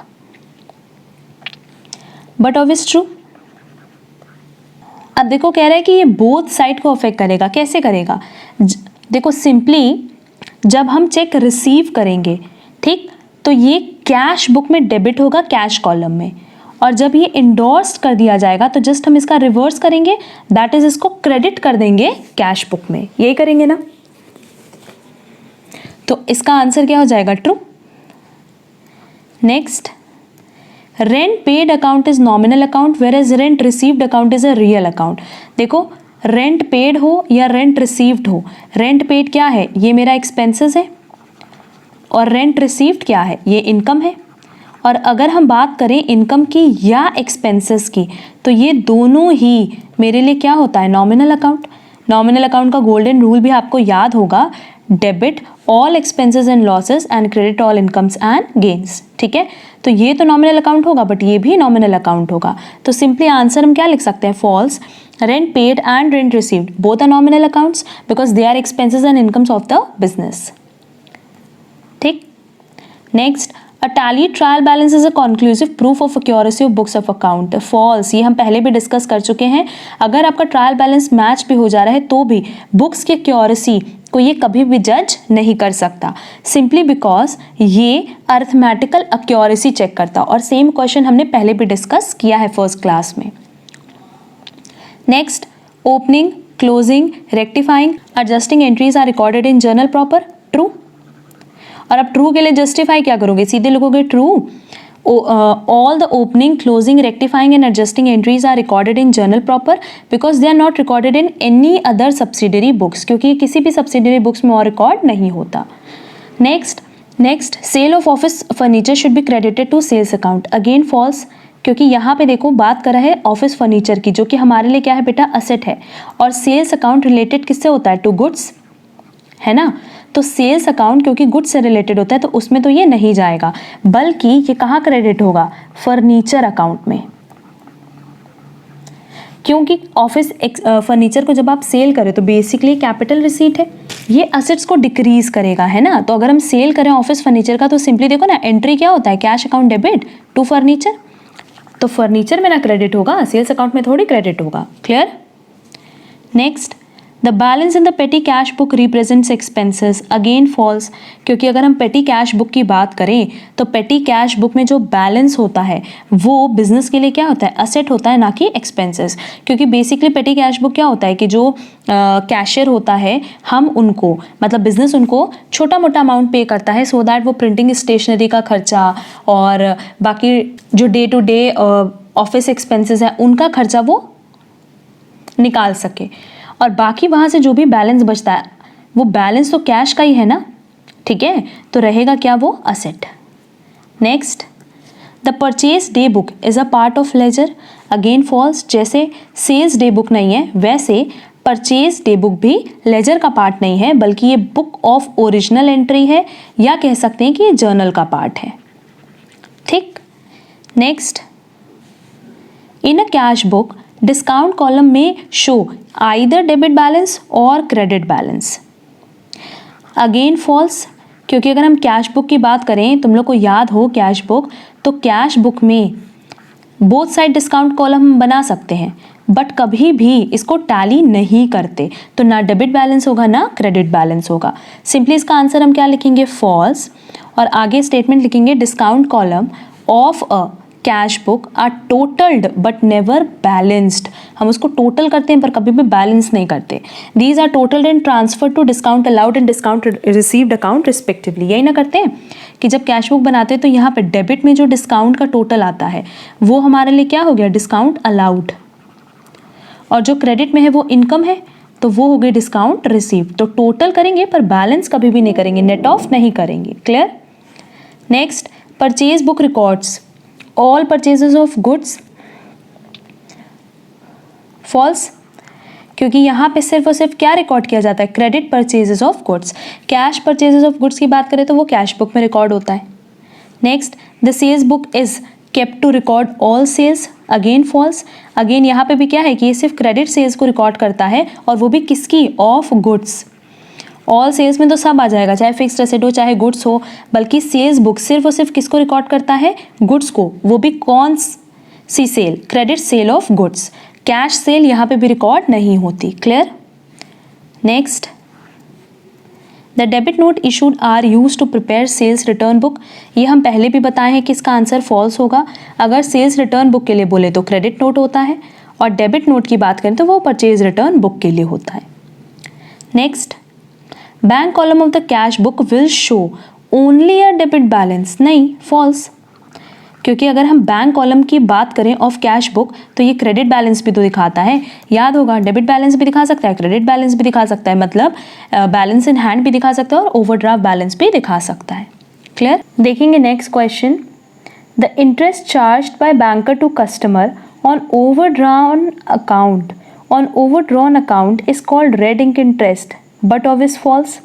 But of is true. अब देखो कह रहा है कि ये बोथ साइड को अफेक्ट करेगा। कैसे करेगा? देखो सिंपली जब हम चेक रिसीव करेंगे, ठीक, तो ये कैश बुक में डेबिट होगा कैश कॉलम में, और जब ये इंडोर्स कर दिया जाएगा तो जस्ट हम इसका रिवर्स करेंगे, दैट इज इसको क्रेडिट कर देंगे कैश बुक में। यही करेंगे ना। तो इसका आंसर क्या हो जाएगा? True. Next, rent paid account is nominal account whereas rent received account is a real account. देखो रेंट पेड हो या रेंट रिसीव्ड हो, रेंट पेड क्या है? ये मेरा एक्सपेंसेस है, और रेंट रिसीव्ड क्या है? ये इनकम है। और अगर हम बात करें इनकम की या एक्सपेंसेस की तो ये दोनों ही मेरे लिए क्या होता है? Nominal account. नॉमिनल अकाउंट का गोल्डन रूल भी आपको याद होगा, debit all expenses and losses and credit all incomes and gains. ठीक है, तो ये तो नॉमिनल अकाउंट होगा, बट ये भी नॉमिनल अकाउंट होगा। तो सिंपली आंसर हम क्या लिख सकते हैं? False, rent paid and rent received both are nominal accounts because they are expenses and incomes of the business. ठीक। Next, a tally trial balance is a conclusive proof of accuracy of books of account. False, ये हम पहले भी discuss कर चुके हैं। अगर आपका ट्रायल बैलेंस मैच भी हो जा रहा है तो भी बुक्स की एक्यूरेसी को ये कभी भी जज नहीं कर सकता, सिंपली बिकॉज ये अर्थमेटिकल एक्यूरेसी चेक करता। और सेम क्वेश्चन हमने पहले भी डिस्कस किया है फर्स्ट क्लास में। Next, opening, closing, rectifying, adjusting entries are recorded in journal proper. True. और अब ट्रू के लिए जस्टिफाई क्या करोगे, सीधे लिखोगे true. All the opening, closing, rectifying and adjusting entries are recorded in journal proper because they are not recorded in any other subsidiary books, क्योंकि किसी भी सब्सिडरी बुक्स में और रिकॉर्ड नहीं होता। Next, sale of office furniture should be credited to sales account. Again false, क्योंकि यहाँ पे देखो बात कर रहा है ऑफिस फर्नीचर की, जो कि हमारे लिए क्या है बेटा, असेट है। और सेल्स अकाउंट रिलेटेड किससे होता है, टू गुड्स, है ना। तो सेल्स अकाउंट क्योंकि गुड्स से रिलेटेड होता है तो उसमें तो ये नहीं जाएगा, बल्कि ये कहाँ क्रेडिट होगा, फर्नीचर अकाउंट में। क्योंकि ऑफिस फर्नीचर को जब आप सेल करें तो बेसिकली कैपिटल रिसीट है, ये असेट्स को डिक्रीज करेगा, है ना। तो अगर हम सेल करें ऑफिस फर्नीचर का तो सिंपली देखो ना, एंट्री क्या होता है, cash account debit to furniture. तो फर्नीचर में ना क्रेडिट होगा, सेल्स अकाउंट में थोड़ी क्रेडिट होगा। Clear. Next, the balance in the petty cash book represents expenses. Again false, क्योंकि अगर हम पेटी कैश बुक की बात करें तो पेटी कैश बुक में जो बैलेंस होता है वो बिजनेस के लिए क्या होता है, असेट होता है, ना कि एक्सपेंसेस। क्योंकि बेसिकली पेटी कैश बुक क्या होता है कि जो कैशियर होता है, हम उनको मतलब बिजनेस उनको छोटा मोटा अमाउंट पे करता है सो दैट वो प्रिंटिंग स्टेशनरी का खर्चा और बाकी जो day to day office expenses है उनका खर्चा वो निकाल सके। और बाकी वहाँ से जो भी बैलेंस बचता है वो बैलेंस तो कैश का ही है ना, ठीक है, तो रहेगा क्या, वो asset. Next, the purchase day book is a part of ledger. Again false, जैसे सेल्स डे बुक नहीं है वैसे परचेज डे बुक भी लेजर का पार्ट नहीं है, बल्कि ये बुक ऑफ ओरिजिनल एंट्री है, या कह सकते हैं कि ये जर्नल का पार्ट है। ठीक। नेक्स्ट, इन अ कैश बुक डिस्काउंट कॉलम में शो आइदर डेबिट बैलेंस और क्रेडिट बैलेंस। अगेन फॉल्स, क्योंकि अगर हम कैश बुक की बात करें, तुम लोग को याद हो कैश बुक, तो कैश बुक में बोथ साइड डिस्काउंट कॉलम हम बना सकते हैं, बट कभी भी इसको टैली नहीं करते, तो ना डेबिट बैलेंस होगा ना क्रेडिट बैलेंस होगा। सिंपली इसका आंसर हम क्या लिखेंगे, फॉल्स। और आगे स्टेटमेंट लिखेंगे, discount column of a cash book are totalled but never balanced. हम उसको टोटल करते हैं पर कभी भी बैलेंस नहीं करते। These are totalled and transfer to discount allowed and discount received account respectively. यही ना करते हैं कि जब कैश बुक बनाते हैं तो यहाँ पे डेबिट में जो डिस्काउंट का टोटल आता है वो हमारे लिए क्या हो गया, डिस्काउंट अलाउड, और जो क्रेडिट में है वो इनकम है तो वो हो गई डिस्काउंट रिसीव्ड। तो टोटल करेंगे पर बैलेंस कभी भी नहीं करेंगे, नेट ऑफ नहीं करेंगे। Clear. Next, purchase book records all purchases of goods। false, क्योंकि यहाँ पे सिर्फ और सिर्फ क्या रिकॉर्ड किया जाता है, credit purchases of goods. Cash purchases of goods की बात करें तो वो कैश बुक में रिकॉर्ड होता है। Next, the sales book is kept to record all sales. Again false, again यहाँ पे भी क्या है कि ये सिर्फ क्रेडिट सेल्स को रिकॉर्ड करता है, और वो भी किसकी, ऑफ गुड्स। ऑल सेल्स में तो सब आ जाएगा, चाहे फिक्स्ड एसेट हो चाहे गुड्स हो, बल्कि सेल्स बुक सिर्फ और सिर्फ किसको रिकॉर्ड करता है, गुड्स को, वो भी कौन सी sale, credit sale of goods. Cash sale यहाँ पे भी रिकॉर्ड नहीं होती। Clear. Next, the debit note issued are use to prepare sales return book. ये हम पहले भी बताए हैं कि इसका आंसर फॉल्स होगा। अगर सेल्स रिटर्न बुक के लिए बोले तो क्रेडिट नोट होता है, और डेबिट नोट की बात करें तो वो परचेज रिटर्न बुक के लिए होता है। Next, bank column of the cash book will show only a debit balance. नहीं, फॉल्स, क्योंकि अगर हम बैंक कॉलम की बात करें ऑफ कैश बुक तो ये क्रेडिट बैलेंस भी तो दिखाता है। याद होगा, डेबिट बैलेंस भी दिखा सकता है, क्रेडिट बैलेंस भी दिखा सकता है, मतलब बैलेंस इन हैंड भी दिखा सकता है और ओवरड्राफ्ट बैलेंस भी दिखा सकता है। क्लियर। देखेंगे next question, the interest charged by banker to customer on overdrawn account is called red ink interest but obvious false,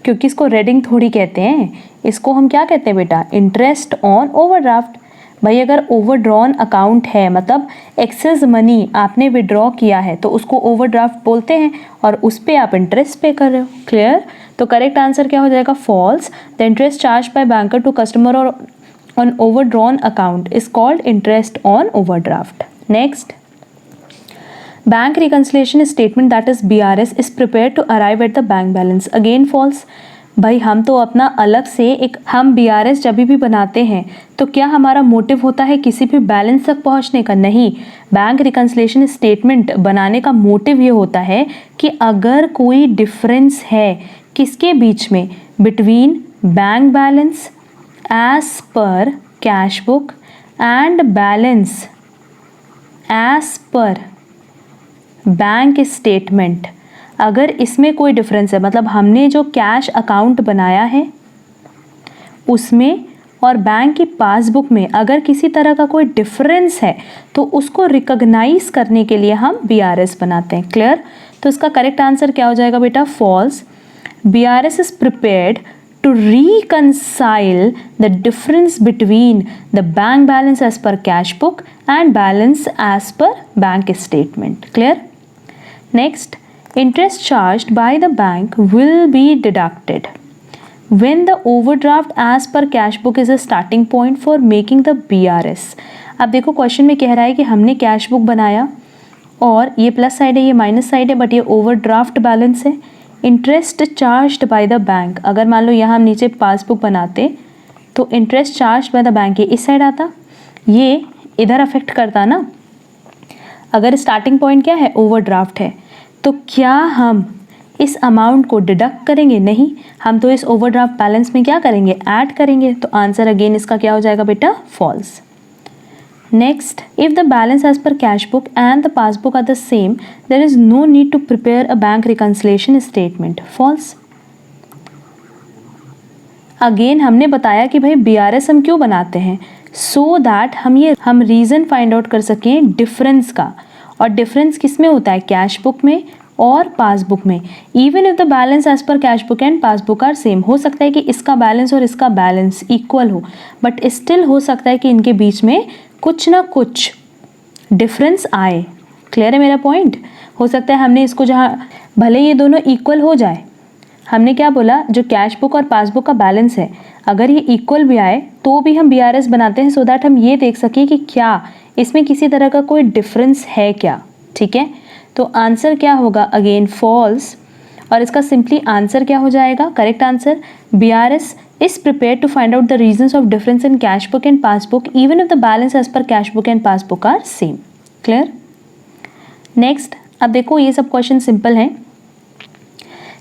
क्योंकि इसको रेडिंग थोड़ी कहते हैं, इसको हम क्या कहते हैं बेटा, इंटरेस्ट ऑन ओवरड्राफ्ट। भाई अगर ओवरड्रॉन अकाउंट है मतलब एक्सेस मनी आपने विड्रॉ किया है तो उसको ओवरड्राफ्ट बोलते हैं, और उस पर आप इंटरेस्ट पे कर रहे हो। क्लियर। तो करेक्ट आंसर क्या हो जाएगा, false. The interest charge by banker to customer और on overdrawn account is called interest on overdraft. Next, bank reconciliation statement that is BRS is prepared to arrive at the bank balance. Again false. भाई हम तो अपना अलग से एक हम BRS जब भी बनाते हैं तो क्या हमारा मोटिव होता है किसी भी बैलेंस तक पहुंचने का? नहीं। बैंक रिकन्सिलिएशन स्टेटमेंट बनाने का मोटिव ये होता है कि अगर कोई डिफरेंस है किसके बीच में, between bank balance as per cash book and balance as per bank statement, अगर इसमें कोई डिफरेंस है, मतलब हमने जो कैश अकाउंट बनाया है उसमें और बैंक की पासबुक में अगर किसी तरह का कोई डिफरेंस है तो उसको रिकॉग्नाइज करने के लिए हम BRS बनाते हैं। क्लियर? तो इसका करेक्ट आंसर क्या हो जाएगा बेटा? False. BRS is prepared to reconcile the difference between the bank balance as per cash book and balance as per bank statement. Clear? Next, interest charged by the bank will be deducted when the overdraft as per cash book is a starting point for making the BRS. अब देखो question में कह रहा है कि हमने cash book बनाया और ये प्लस साइड है, ये माइनस साइड है, बट ये ओवरड्राफ्ट बैलेंस है। Interest charged by the bank, अगर मान लो यहाँ हम नीचे पासबुक बनाते तो interest charge by the bank ये इस साइड आता, ये इधर अफेक्ट करता ना। अगर स्टार्टिंग पॉइंट क्या है? ओवरड्राफ्ट है, तो क्या हम इस अमाउंट को डिडक्ट करेंगे? नहीं, हम तो इस ओवरड्राफ्ट बैलेंस में क्या करेंगे? ऐड करेंगे। तो आंसर अगेन इसका क्या हो जाएगा बेटा? False. Next, if the balance as per cash book and the passbook are the same, there is no need to prepare a bank reconciliation statement. False. Again हमने बताया कि भाई BRS हम क्यों बनाते हैं? So that हम रीज़न फाइंड आउट कर सकें डिफरेंस का, और डिफरेंस किस में होता है? कैश बुक में और पासबुक में। Even if the balance as per cash book and passbook are same, हो सकता है कि इसका बैलेंस और इसका बैलेंस इक्वल हो, बट स्टिल हो सकता है कि इनके बीच में कुछ ना कुछ डिफरेंस आए। क्लियर है मेरा पॉइंट? हो सकता है हमने इसको जहाँ भले ये दोनों इक्वल हो जाए, हमने क्या बोला, जो कैश बुक और पासबुक का बैलेंस है अगर ये इक्वल भी आए तो भी हम BRS बनाते हैं सो दैट हम ये देख सकें कि क्या इसमें किसी तरह का कोई डिफरेंस है क्या। ठीक है, तो आंसर क्या होगा? Again false. और इसका सिंपली आंसर क्या हो जाएगा? Correct answer, BRS is prepared to find out the reasons of difference in cash book and passbook even if the balance as per cash book and passbook are same. Clear? Next, अब देखो ये सब question simple हैं।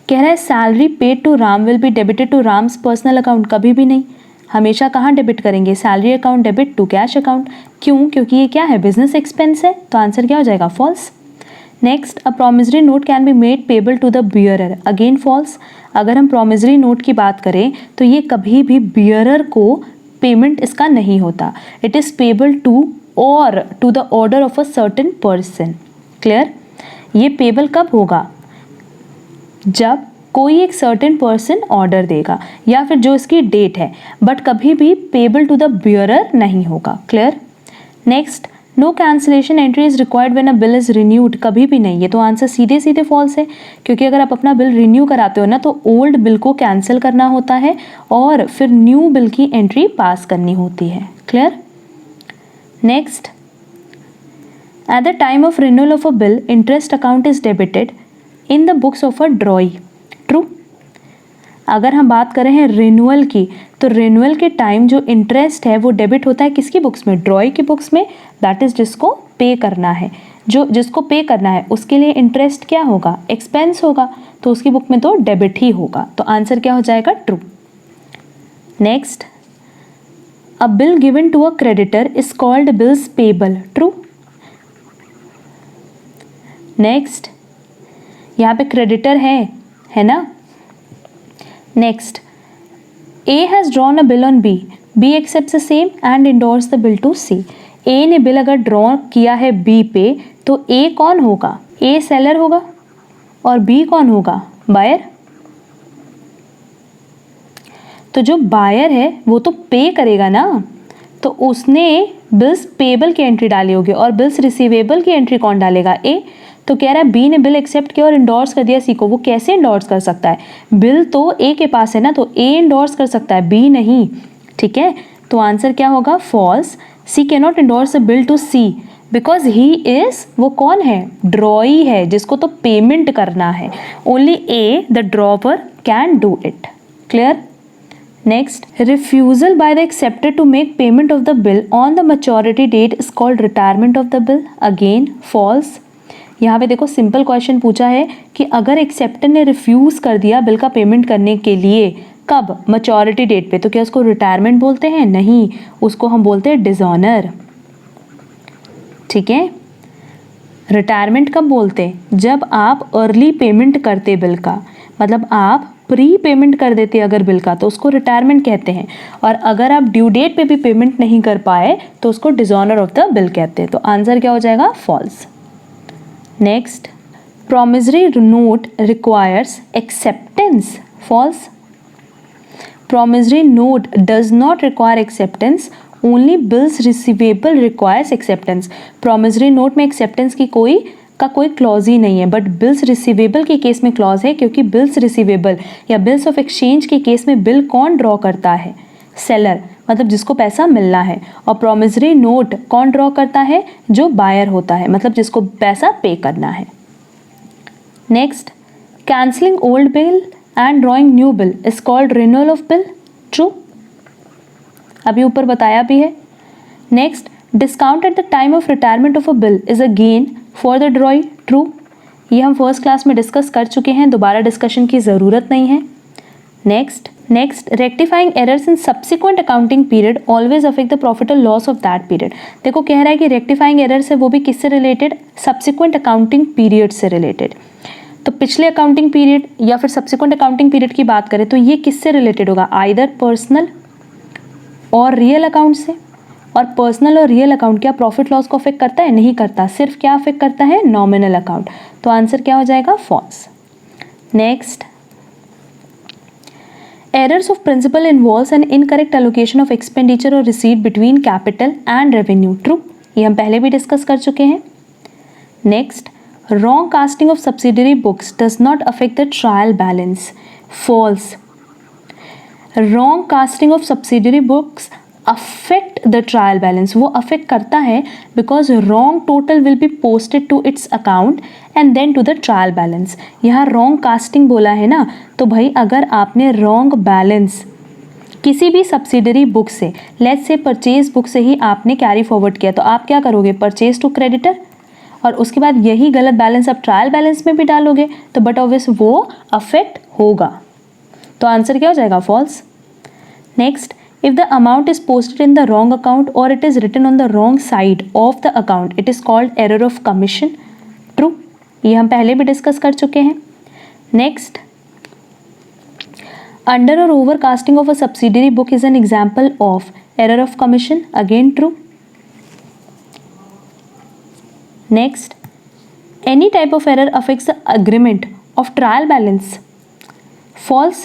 कह रहा है salary paid to Ram will be debited to Ram's personal account. कभी भी नहीं, हमेशा कहाँ डेबिट करेंगे? Salary account debit to cash account. क्यों? क्योंकि ये क्या है? बिजनेस एक्सपेंस है। तो आंसर क्या हो जाएगा? False. Next, a promissory note can be made payable to the bearer. Again false. अगर हम प्रोमिसरी नोट की बात करें तो ये कभी भी बियरर को पेमेंट इसका नहीं होता। It is payable to or to the order of a certain person. Clear? ये पेबल कब होगा? जब कोई एक सर्टेन पर्सन ऑर्डर देगा या फिर जो इसकी डेट है, बट कभी भी पेबल टू द बियरर नहीं होगा। Clear? Next, no cancellation entry is required when a bill is renewed. कभी भी नहीं, ये तो आंसर सीधे सीधे फॉल्स है, क्योंकि अगर आप अपना बिल रिन्यू कराते हो ना तो ओल्ड बिल को कैंसिल करना होता है और फिर न्यू बिल की एंट्री पास करनी होती है। Clear? Next, at the time of renewal of a bill interest account is debited in the books of a ड्रॉई। True. अगर हम बात करें हैं रिन्यूअल की, तो रिन्यूअल के टाइम जो इंटरेस्ट है वो डेबिट होता है किसकी बुक्स में? ड्रॉई की बुक्स में। दैट इज जिसको पे करना है, जिसको पे करना है उसके लिए इंटरेस्ट क्या होगा? एक्सपेंस होगा, तो उसकी बुक में तो डेबिट ही होगा। तो आंसर क्या हो जाएगा? True. Next, a bill given to a creditor is called bills payable. True. Next, यहाँ पे क्रेडिटर है ना। Next, A has drawn a bill on B. B accepts the same and endorse the bill to C. A ने bill अगर draw किया है B पे तो A कौन होगा? A सेलर होगा और B कौन होगा? बायर। तो जो बायर है वो तो पे करेगा ना, तो उसने बिल्स पेबल की एंट्री डाली होगी और बिल्स रिसीवेबल की एंट्री कौन डालेगा? A। तो कह रहा है बी ने बिल एक्सेप्ट किया और इंडोर्स कर दिया सी को। वो कैसे इंडोर्स कर सकता है? बिल तो ए के पास है ना, तो ए इंडोर्स कर सकता है, बी नहीं। ठीक है, तो आंसर क्या होगा? False. C can not endorse a bill to C because he is, वो कौन है? ड्रॉई है, जिसको तो पेमेंट करना है। Only A the drawer can do it. Clear? Next, refusal by the acceptor to make payment of the bill on the maturity date is called retirement of the bill. Again false. यहाँ पे देखो simple question पूछा है कि अगर acceptor ने refuse कर दिया बिल का पेमेंट करने के लिए, कब? मैच्योरिटी डेट पे, तो क्या उसको रिटायरमेंट बोलते हैं? नहीं, उसको हम बोलते हैं डिसऑनर। ठीक है, रिटायरमेंट कब बोलते हैं? जब आप अर्ली पेमेंट करते बिल का, मतलब आप प्री पेमेंट कर देते अगर बिल का, तो उसको रिटायरमेंट कहते हैं। और अगर आप ड्यू डेट पे भी पेमेंट नहीं कर पाए तो उसको डिसऑनर ऑफ द बिल कहते हैं। तो आंसर क्या हो जाएगा? False. Next, promissory note requires acceptance. False. Promissory note does not require acceptance, only bills receivable requires acceptance. Promissory note में एक्सेप्टेंस की कोई क्लॉज ही नहीं है, बट बिल्स रिसीवेबल के केस में क्लॉज है, क्योंकि बिल्स रिसीवेबल या बिल्स ऑफ एक्सचेंज के केस में बिल कौन ड्रॉ करता है? सेलर, मतलब जिसको पैसा मिलना है। और प्रोमिसरी नोट कौन ड्रॉ करता है? जो बायर होता है, मतलब जिसको पैसा पे करना है। Next, cancelling old bill and drawing new bill is called renewal of bill. True, अभी ऊपर बताया भी है। Next, discount at the time of retirement of a bill is a gain for the ड्रॉई। True, ये हम फर्स्ट क्लास में discuss कर चुके हैं, दोबारा डिस्कशन की ज़रूरत नहीं है। Next, rectifying errors in subsequent accounting period always affect the profit और लॉस ऑफ दैट पीरियड। देखो कह रहा है कि रेक्टिफाइंग एरर्स है वो भी किससे रिलेटेड? सब्सिक्वेंट अकाउंटिंग पीरियड से रिलेटेड। तो पिछले अकाउंटिंग पीरियड या फिर सब्सिक्वेंट अकाउंटिंग पीरियड की बात करें तो ये किससे रिलेटेड होगा? आइदर पर्सनल और रियल अकाउंट से। और पर्सनल और रियल अकाउंट क्या प्रॉफिट लॉस को अफेक्ट करता है? नहीं करता, सिर्फ क्या अफेक्ट करता है? Nominal account. तो आंसर क्या हो जाएगा? False. Next, errors of principle involves an incorrect allocation of expenditure और receipt between capital and revenue. True, ये हम पहले भी डिस्कस कर चुके हैं। Next, wrong casting of subsidiary books does not affect the trial balance. False. Wrong casting of subsidiary books affect the trial balance, वो affect करता है because wrong total will be posted to its account and then to the trial balance. यहाँ wrong casting बोला है ना, तो भाई अगर आपने रॉन्ग बैलेंस किसी भी सब्सिडरी बुक से, लेट्स से परचेज बुक से ही आपने कैरी फॉरवर्ड किया, तो आप क्या करोगे? परचेज टू क्रेडिटर, और उसके बाद यही गलत बैलेंस आप ट्रायल बैलेंस में भी डालोगे, तो बट ऑब्वियस वो अफेक्ट होगा। तो आंसर क्या हो जाएगा? False. Next, if the amount is posted in the wrong account or it is written on the wrong side of the account, it is called error of commission. True, ये हम पहले भी discuss कर चुके हैं। Next, under or overcasting of a subsidiary book is an example of error of commission. Again true. Next, any type of error affects the agreement of trial balance. False,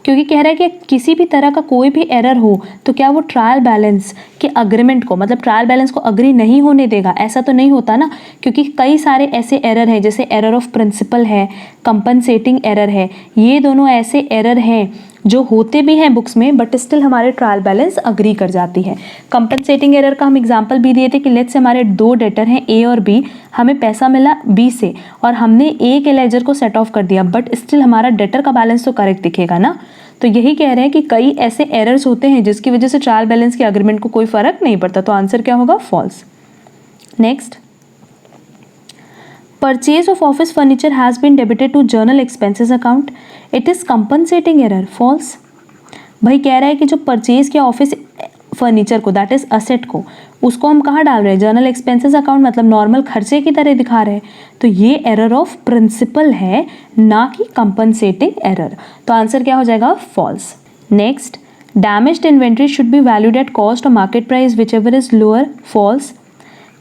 क्योंकि कह रहा है कि किसी भी तरह का कोई भी एरर हो तो क्या वो ट्रायल बैलेंस के अग्रीमेंट को, मतलब ट्रायल बैलेंस को अग्री नहीं होने देगा? ऐसा तो नहीं होता ना, क्योंकि कई सारे ऐसे एरर हैं, जैसे एरर ऑफ प्रिंसिपल है, कंपनसेटिंग एरर है, ये दोनों ऐसे एरर हैं जो होते भी हैं बुक्स में बट स्टिल हमारे ट्रायल बैलेंस अग्री कर जाती है। कंपनसेटिंग एरर का हम एग्जांपल भी दिए थे कि लेट्स से हमारे दो डेटर हैं ए और बी, हमें पैसा मिला बी से और हमने ए के लेजर को सेट ऑफ कर दिया, बट स्टिल हमारा डेटर का बैलेंस तो करेक्ट दिखेगा ना। तो यही कह रहे हैं कि कई ऐसे एरर्स होते हैं जिसकी वजह से ट्रायल बैलेंस के अग्रीमेंट को कोई फर्क नहीं पड़ता। तो आंसर क्या होगा? False. Next, purchase of office furniture has been debited to journal expenses account, it is compensating error. False. भाई कह रहा है कि जो परचेज किया ऑफिस फर्नीचर को, दैट इज असेट को, उसको हम कहाँ डाल रहे हैं? जर्नल एक्सपेंसेस अकाउंट, मतलब नॉर्मल खर्चे की तरह दिखा रहे हैं। तो ये एरर ऑफ प्रिंसिपल है, ना कि कंपनसेटिंग एरर। तो आंसर क्या हो जाएगा? False. Next, damaged inventory should be valued at cost और market price whichever is lower. False,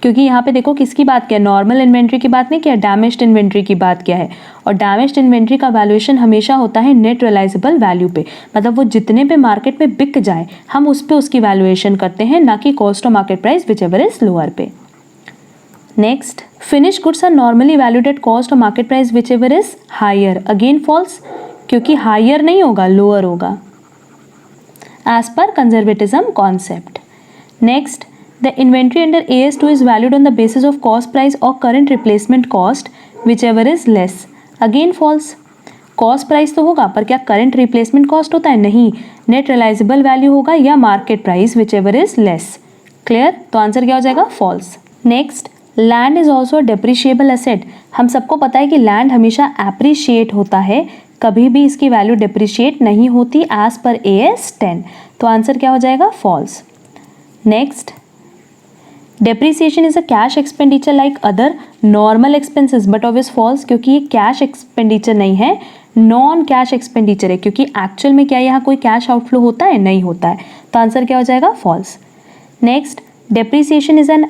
क्योंकि यहाँ पे देखो किसकी बात किया? नॉर्मल इन्वेंट्री की बात नहीं किया, डैमेज्ड इन्वेंट्री की बात किया है। और डैमेज्ड इन्वेंट्री का वैल्यूएशन हमेशा होता है नेट रियलाइजेबल वैल्यू पे, मतलब वो जितने पे मार्केट में बिक जाए हम उस पे उसकी वैल्यूएशन करते हैं, ना कि कॉस्ट और market price whichever is lower पे। Next, finish goods are normally valued at cost और market price whichever is higher. Again false, क्योंकि हायर नहीं होगा, लोअर होगा। as per conservatism concept. Next, the inventory under AS2 is valued on the basis of cost price or current replacement cost, whichever is less. Again false. Cost price तो होगा पर क्या current replacement cost होता है? नहीं, net realisable value होगा या market price, whichever is less. Clear? तो आंसर क्या हो जाएगा? False. Next, land is also depreciable asset. हम सबको पता है कि लैंड हमेशा एप्रिशिएट होता है, कभी भी इसकी वैल्यू डेप्रिशिएट नहीं होती एज पर AS10. तो आंसर क्या हो जाएगा? False. Next, depreciation is a cash expenditure like other normal expenses, but obvious false, क्योंकि ये कैश एक्सपेंडिचर नहीं है, नॉन कैश एक्सपेंडिचर है. क्योंकि एक्चुअल में क्या यहाँ कोई कैश आउटफ्लो होता है? नहीं होता है. तो आंसर क्या हो जाएगा? False. Next, depreciation is an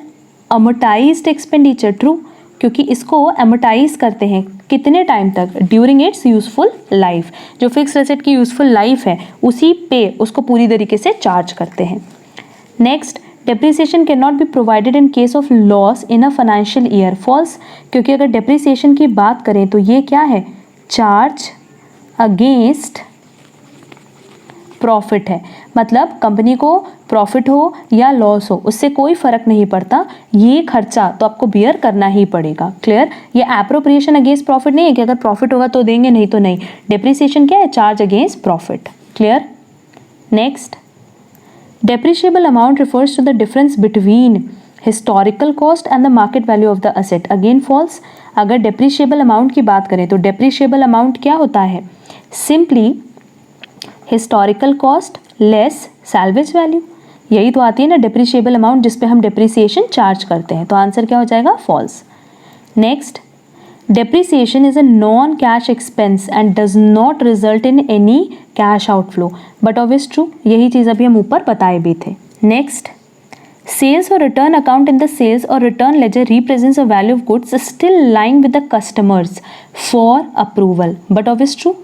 amortised expenditure. True, क्योंकि इसको अमोटाइज करते हैं कितने टाइम तक? During its useful life. जो फिक्स्ड एसेट की यूजफुल लाइफ है उसी पे उसको पूरी तरीके से चार्ज करते हैं. Next, depreciation can not be provided in case of loss in a financial year. False, क्योंकि अगर डेप्रिसिएशन की बात करें तो ये क्या है? चार्ज अगेंस्ट प्रॉफिट है. मतलब कंपनी को प्रॉफिट हो या लॉस हो उससे कोई फर्क नहीं पड़ता, ये खर्चा तो आपको बियर करना ही पड़ेगा. क्लियर? ये एप्रोप्रिएशन अगेंस्ट प्रॉफिट नहीं है कि अगर प्रॉफिट होगा तो देंगे, नहीं तो नहीं. डेप्रिसिएशन क्या है? Charge against profit. Clear? Next, depreciable amount refers to the difference between historical cost and the market value of the asset. Again false. अगर depreciable amount की बात करें तो depreciable amount क्या होता है? Simply historical cost less salvage value. यही तो आती है ना depreciable amount जिस पे हम depreciation charge करते हैं. तो आंसर क्या हो जाएगा? false. Next, depreciation is a non-cash expense and does not result in any cash outflow. But obvious true. यही चीज़ अभी हम ऊपर बताए भी थे. Next, sales or return account in the sales or return ledger represents a value of goods still lying with the customers for approval. But obvious true.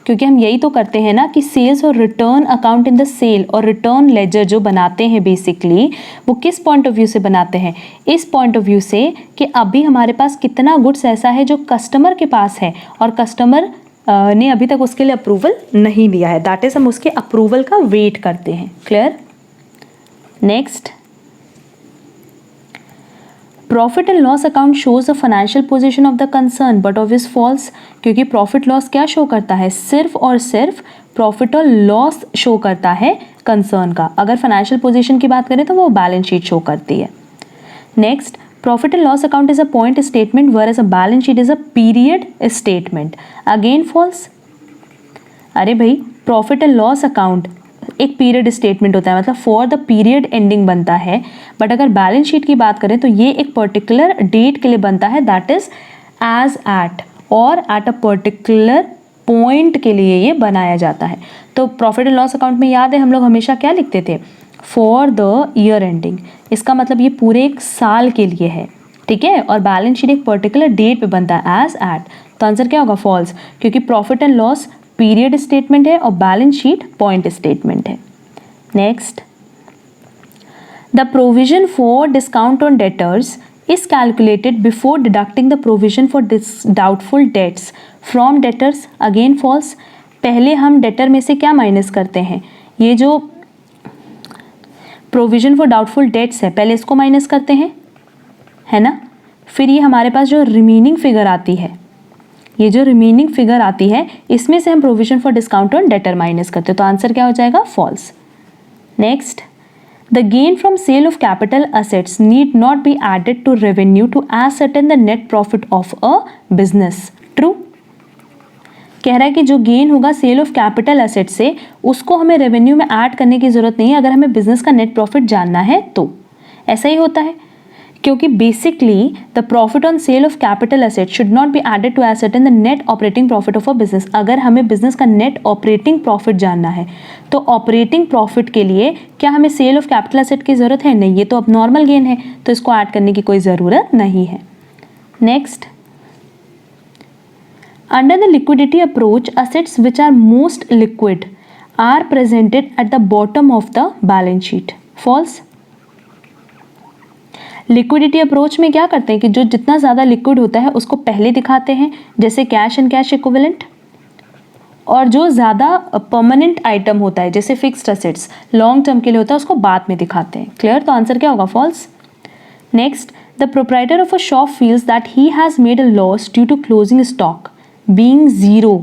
क्योंकि हम यही तो करते हैं ना कि सेल्स और return account in the sale और रिटर्न लेजर जो बनाते हैं बेसिकली वो किस पॉइंट ऑफ व्यू से बनाते हैं? इस पॉइंट ऑफ व्यू से कि अभी हमारे पास कितना गुड्स ऐसा है जो कस्टमर के पास है और कस्टमर ने अभी तक उसके लिए अप्रूवल नहीं दिया है. दैट इज हम उसके अप्रूवल का वेट करते हैं. Clear? Next, profit and loss account shows the financial position of the concern. But obvious false, क्योंकि प्रॉफिट लॉस क्या शो करता है? सिर्फ और सिर्फ प्रॉफिट और लॉस शो करता है कंसर्न का. अगर फाइनेंशियल पोजीशन की बात करें तो वो बैलेंस शीट शो करती है. Next, profit and loss account is a point statement whereas a balance sheet is a period statement. Again false. अरे भाई, प्रॉफिट एंड लॉस अकाउंट एक पीरियड स्टेटमेंट होता है, मतलब फॉर द पीरियड एंडिंग बनता है. बट अगर balance sheet की बात करें तो ये एक पर्टिकुलर डेट के लिए बनता है, दैट इज एज एट और एट अ पर्टिकुलर पॉइंट के लिए ये बनाया जाता है. तो प्रॉफिट एंड लॉस अकाउंट में याद है हम लोग हमेशा क्या लिखते थे? For the year ending. इसका मतलब ये पूरे एक साल के लिए है. ठीक है? और बैलेंस शीट एक पर्टिकुलर डेट पे बनता है एज एट. तो आंसर क्या होगा? फॉल्स, क्योंकि profit and loss period statement है और बैलेंस शीट पॉइंट स्टेटमेंट है. Next, the provision for discount on debtors is calculated before deducting the provision for doubtful debts from debtors. Again false. पहले हम debtor में से क्या minus करते हैं? ये जो प्रोविजन फॉर डाउटफुल डेट्स है पहले इसको माइनस करते हैं, है ना? फिर ये हमारे पास जो रिमेनिंग फिगर आती है, ये जो रिमेनिंग फिगर आती है इसमें से हम provision for discount on debtor minus करते हैं. तो आंसर क्या हो जाएगा? False. Next, the gain from sale of capital assets need not be added to revenue to ascertain the net profit of a business. True. कह रहा है कि जो गेन होगा सेल ऑफ कैपिटल एसेट से उसको हमें रेवेन्यू में ऐड करने की जरूरत नहीं है अगर हमें बिजनेस का नेट प्रॉफिट जानना है तो. ऐसा ही होता है क्योंकि basically the profit on sale of capital asset should not be added to ascertain the net operating profit of a business. अगर हमें बिजनेस का नेट ऑपरेटिंग प्रॉफिट जानना है तो ऑपरेटिंग प्रॉफिट के लिए क्या हमें सेल ऑफ कैपिटल एसेट की जरूरत है? नहीं, ये तो अब नॉर्मल गेन है तो इसको ऐड करने की कोई ज़रूरत नहीं है. Next, under the liquidity approach assets which are most liquid are presented at the bottom of the balance sheet. False. Liquidity approach में क्या करते हैं कि जो जितना ज़्यादा लिक्विड होता है उसको पहले दिखाते हैं, जैसे कैश एंड कैश इक्विवेलेंट, और जो ज़्यादा परमानेंट आइटम होता है जैसे फिक्स्ड असेट्स लॉन्ग टर्म के लिए होता है उसको बाद में दिखाते हैं। क्लियर? तो आंसर क्या होगा? False. Next, the proprietor of a shop feels that he has made a loss due to closing stock being zero.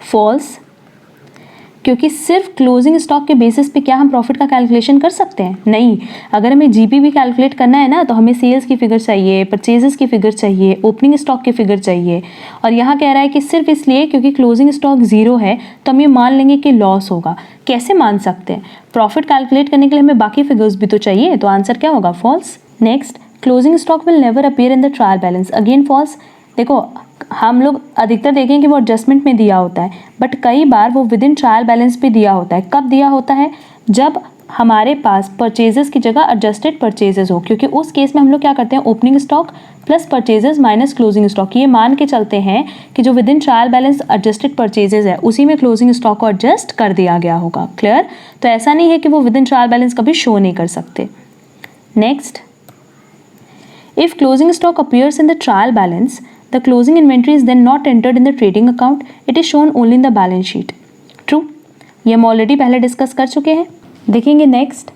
False, क्योंकि सिर्फ क्लोजिंग स्टॉक के बेसिस पे क्या हम प्रॉफिट का कैलकुलेशन कर सकते हैं? नहीं। अगर हमें जीपी भी कैलकुलेट करना है ना तो हमें सेल्स की फिगर चाहिए, परचेजेस की फिगर चाहिए, ओपनिंग स्टॉक की फिगर चाहिए। और यहाँ कह रहा है कि सिर्फ इसलिए क्योंकि क्लोजिंग स्टॉक ज़ीरो है तो हम ये मान लेंगे कि लॉस होगा। कैसे मान सकते हैं? प्रॉफिट कैलकुलेट करने के लिए हमें बाकी फिगर्स भी तो चाहिए। तो आंसर क्या होगा? False. Next, closing stock will never appear in the trial balance. Again false. देखो, हम लोग अधिकतर देखें कि वो एडजस्टमेंट में दिया होता है, बट कई बार वो विद इन ट्रायल बैलेंस पे दिया होता है। कब दिया होता है? जब हमारे पास परचेजेस की जगह एडजस्टेड परचेजेस हो, क्योंकि उस केस में हम लोग क्या करते हैं? Opening stock plus purchases minus closing stock, ये मान के चलते हैं कि जो with in trial balance adjusted purchases है उसी में क्लोजिंग स्टॉक को एडजस्ट कर दिया गया होगा। क्लियर? तो ऐसा नहीं है कि वो विद इन ट्रायल बैलेंस कभी शो नहीं कर सकते। Next, if closing stock appears in the trial balance, the closing inventory is then not entered in the trading account, it is shown only in the balance sheet. True? ये हम already पहले discuss कर चुके हैं। देखेंगे next,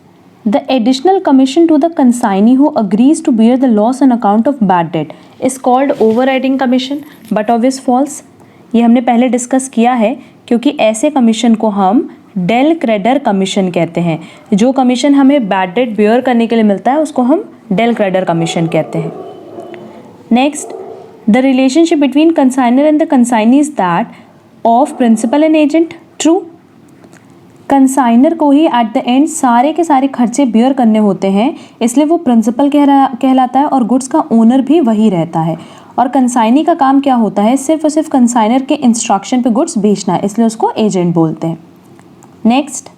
the additional commission to the consignee who agrees to bear the loss on account of bad debt is called overriding commission, but obvious false। ये हमने पहले डिस्कस किया है क्योंकि ऐसे कमीशन को हम डेल क्रेडर कमीशन कहते हैं। जो कमीशन हमें बैड डेट बेयर करने के लिए मिलता है उसको हम डेल क्रेडर कमीशन कहते हैं। Next, the relationship between consignor and the consignee is that of principal and agent. True. Consignor को ही एट द एंड सारे के सारे खर्चे बेयर करने होते हैं, इसलिए वो प्रिंसिपल कहलाता है और गुड्स का ओनर भी वही रहता है। और कंसाइनी का काम क्या होता है? सिर्फ और सिर्फ कंसाइनर के इंस्ट्रक्शन पे गुड्स बेचना है, इसलिए उसको एजेंट बोलते हैं। Next,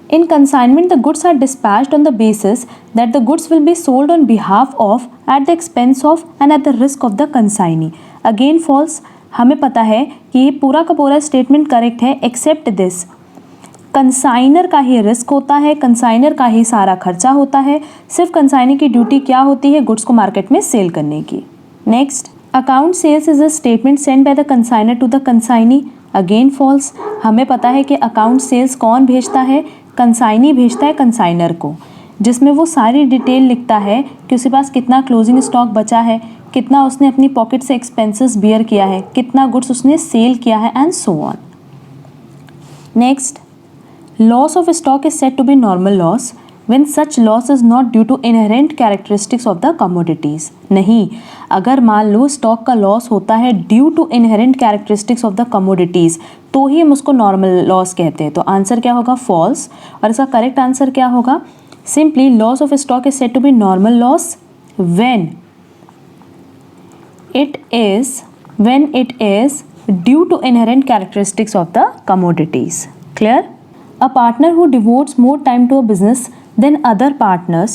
in consignment the goods are dispatched on the basis that the goods will be sold on behalf of, at the expense of and at the risk of the consignee। again false। हमें पता है कि ये पूरा का पूरा statement correct है accept this. Consignor का ही रिस्क होता है, कंसाइनर का ही सारा खर्चा होता है, सिर्फ कंसाइनी की ड्यूटी क्या होती है? गुड्स को मार्केट में सेल करने की। Next, account sales is a statement send by the consignor to the consignee. Again false. हमें पता है कि अकाउंट सेल्स कौन भेजता है? कंसाइनी भेजता है कंसाइनर को, जिसमें वो सारी डिटेल लिखता है कि उसके पास कितना क्लोजिंग स्टॉक बचा है, कितना उसने अपनी पॉकेट से एक्सपेंसेस बियर किया है, कितना गुड्स उसने सेल किया है and so on. Next, loss of stock is said to be normal loss when such loss is not due to inherent characteristics of the commodities। नहीं, अगर मान लो स्टॉक का लॉस होता है due to inherent characteristics of the commodities तो ही हम उसको नॉर्मल लॉस कहते हैं। तो आंसर क्या होगा? फॉल्स। और इसका करेक्ट आंसर क्या होगा? Simply loss of stock is said to be normal loss when it is due to inherent characteristics of the commodities। Clear? A partner who devotes more time to a business than other partners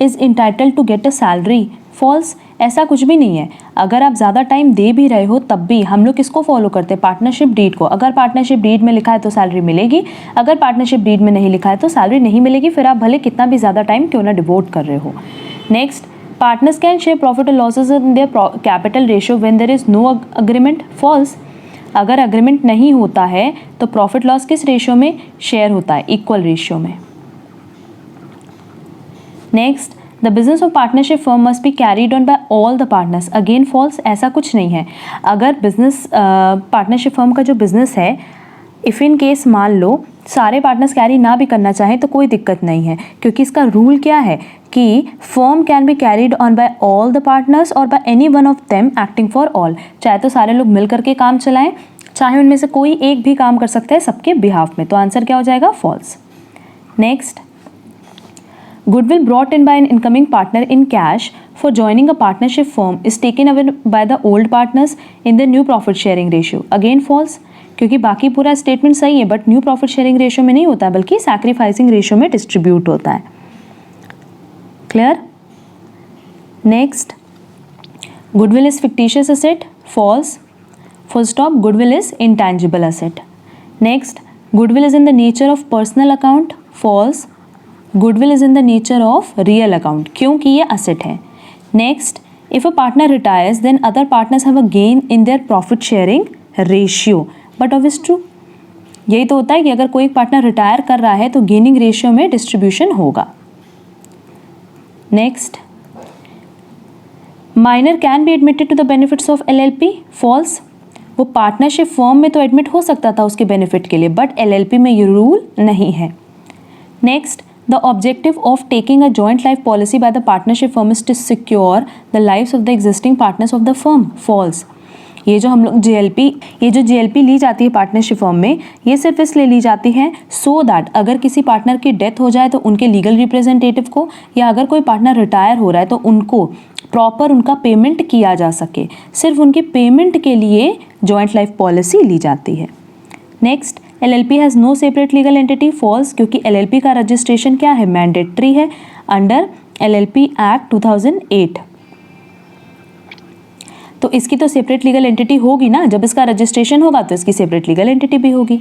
is entitled to get a salary। False। ऐसा कुछ भी नहीं है। अगर आप ज़्यादा time दे भी रहे हो तब भी हम लोग किसको फॉलो करते हैं? पार्टनरशिप डीड को। अगर पार्टनरशिप डीड में लिखा है तो सैलरी मिलेगी, अगर पार्टनरशिप डीड में नहीं लिखा है तो सैलरी नहीं मिलेगी, फिर आप भले कितना भी ज़्यादा टाइम क्यों ना डिवोट कर रहे हो। Next, partners can share profit और losses in their capital ratio when there is no agreement. False. अगर अग्रीमेंट नहीं होता है तो प्रॉफिट लॉस किस रेशियो में शेयर होता है? इक्वल रेशियो में। Next, the business of partnership firm must be carried on by all the partners. Again false. ऐसा कुछ नहीं है। अगर बिजनेस पार्टनरशिप फर्म का जो बिजनेस है, इफ़ इन केस मान लो सारे पार्टनर्स कैरी ना भी करना चाहें तो कोई दिक्कत नहीं है, क्योंकि इसका रूल क्या है कि firm can be carried on by all the partners और by any one of them acting for all. चाहे तो सारे लोग मिल करके काम चलाएं, चाहे उनमें से कोई एक भी काम कर सकता है सबके बिहाफ में। तो आंसर क्या हो जाएगा? False. Next, goodwill brought in by an incoming partner in cash for joining a partnership firm is taken away by the old partners in the new profit sharing ratio। again false। क्योंकि बाकी पूरा statement सही है but new profit sharing ratio में नहीं होता है, बल्कि सैक्रिफाइसिंग रेशियो में डिस्ट्रीब्यूट होता है। Clear? Next, goodwill is fictitious asset. False. Full stop. Goodwill is intangible asset. Next, goodwill is in the nature of personal account. False. Goodwill is in the nature of real account, क्योंकि ये asset है। Next, If a partner retires, then other partners have a gain in their profit sharing ratio. But obvious true. यही तो होता है कि अगर कोई पार्टनर रिटायर कर रहा है तो गेनिंग रेशियो में डिस्ट्रीब्यूशन होगा. Next, minor can be admitted to the benefits of LLP. False. वो पार्टनरशिप फर्म में तो एडमिट हो सकता था उसके बेनिफिट के लिए, बट LLP में ये रूल नहीं है. Next, the objective of taking a joint life policy by the partnership firm is to secure the lives of the existing partners of the firm. False. ये जो हम लोग JLP ली जाती है पार्टनरशिप फर्म में, ये सिर्फ इसलिए ली जाती है सो दैट अगर किसी पार्टनर की डेथ हो जाए तो उनके लीगल रिप्रेजेंटेटिव को, या अगर कोई पार्टनर रिटायर हो रहा है तो उनको प्रॉपर उनका पेमेंट किया जा सके. सिर्फ उनके पेमेंट के लिए जॉइंट लाइफ पॉलिसी ली जाती है. Next, LLP has no separate legal entity. False. क्योंकि LLP का रजिस्ट्रेशन क्या है, मैंडेटरी है अंडर LLP एक्ट 2008. तो इसकी तो सेपरेट लीगल एंटिटी होगी ना, जब इसका रजिस्ट्रेशन होगा तो इसकी सेपरेट लीगल एंटिटी भी होगी.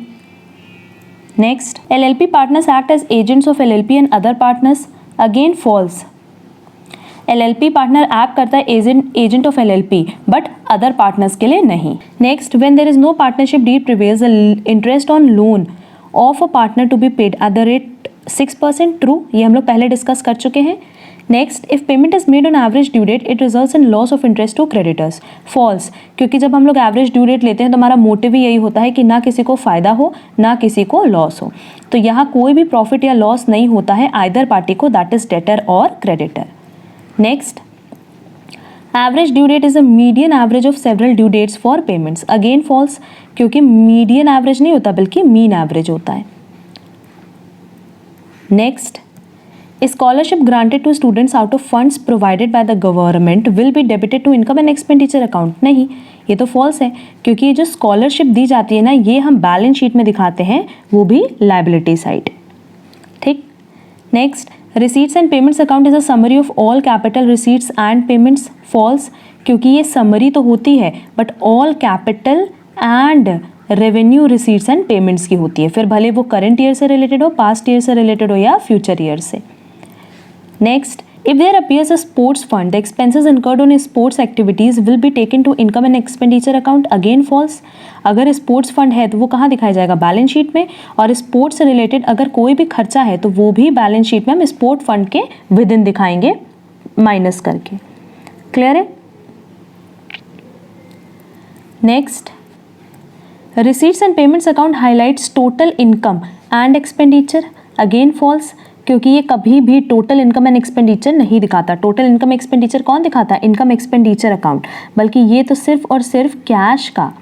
Next, LLP partners act as agents of LLP and other partners. Again false. LLP partner act करता है agent of LLP but other partners के लिए नहीं. Next, when there is no partnership deed prevails the interest on loan of a partner to be paid at the rate 6%. True. ये हम लोग पहले discuss कर चुके हैं. Next, if payment is made on average due date it results in loss of interest to creditors. False. क्योंकि जब हम लोग एवरेज ड्यू डेट लेते हैं तो हमारा मोटिव ही यही होता है कि ना किसी को फायदा हो ना किसी को लॉस हो. तो यहाँ कोई भी प्रॉफिट या लॉस नहीं होता है आइदर पार्टी को, दैट इज डेटर और creditor. Next, average due date is a median average of several due dates for payments. Again false. क्योंकि मीडियन एवरेज नहीं होता बल्कि मीन एवरेज होता है. Next, scholarship granted to students out of funds provided by the government will be debited to income and expenditure account. नहीं, ये तो false है क्योंकि ये जो स्कॉलरशिप दी जाती है ना, ये हम बैलेंस शीट में दिखाते हैं, वो भी लायबिलिटी साइड. ठीक. Next, receipts and payments account is a summary of all capital receipts and payments. false. क्योंकि ये summary तो होती है but all capital and revenue receipts and payments की होती है, फिर भले वो current year से related हो, past year से related हो या future year से. Next, if there appears a sports fund, the expenses incurred on sports activities will be taken to income and expenditure account. Again false. अगर sports fund है तो वो कहाँ दिखाया जाएगा, बैलेंस शीट में. और स्पोर्ट्स से रिलेटेड अगर कोई भी खर्चा है तो वो भी बैलेंस शीट में हम स्पोर्ट फंड के विद इन दिखाएंगे माइनस करके. क्लियर है. Next, receipts and payments account highlights total income and expenditure. Again false. क्योंकि ये कभी भी टोटल इनकम एंड एक्सपेंडिचर नहीं दिखाता. टोटल इनकम एक्सपेंडिचर कौन दिखाता है, इनकम एक्सपेंडिचर अकाउंट. बल्कि ये तो सिर्फ और सिर्फ कैश का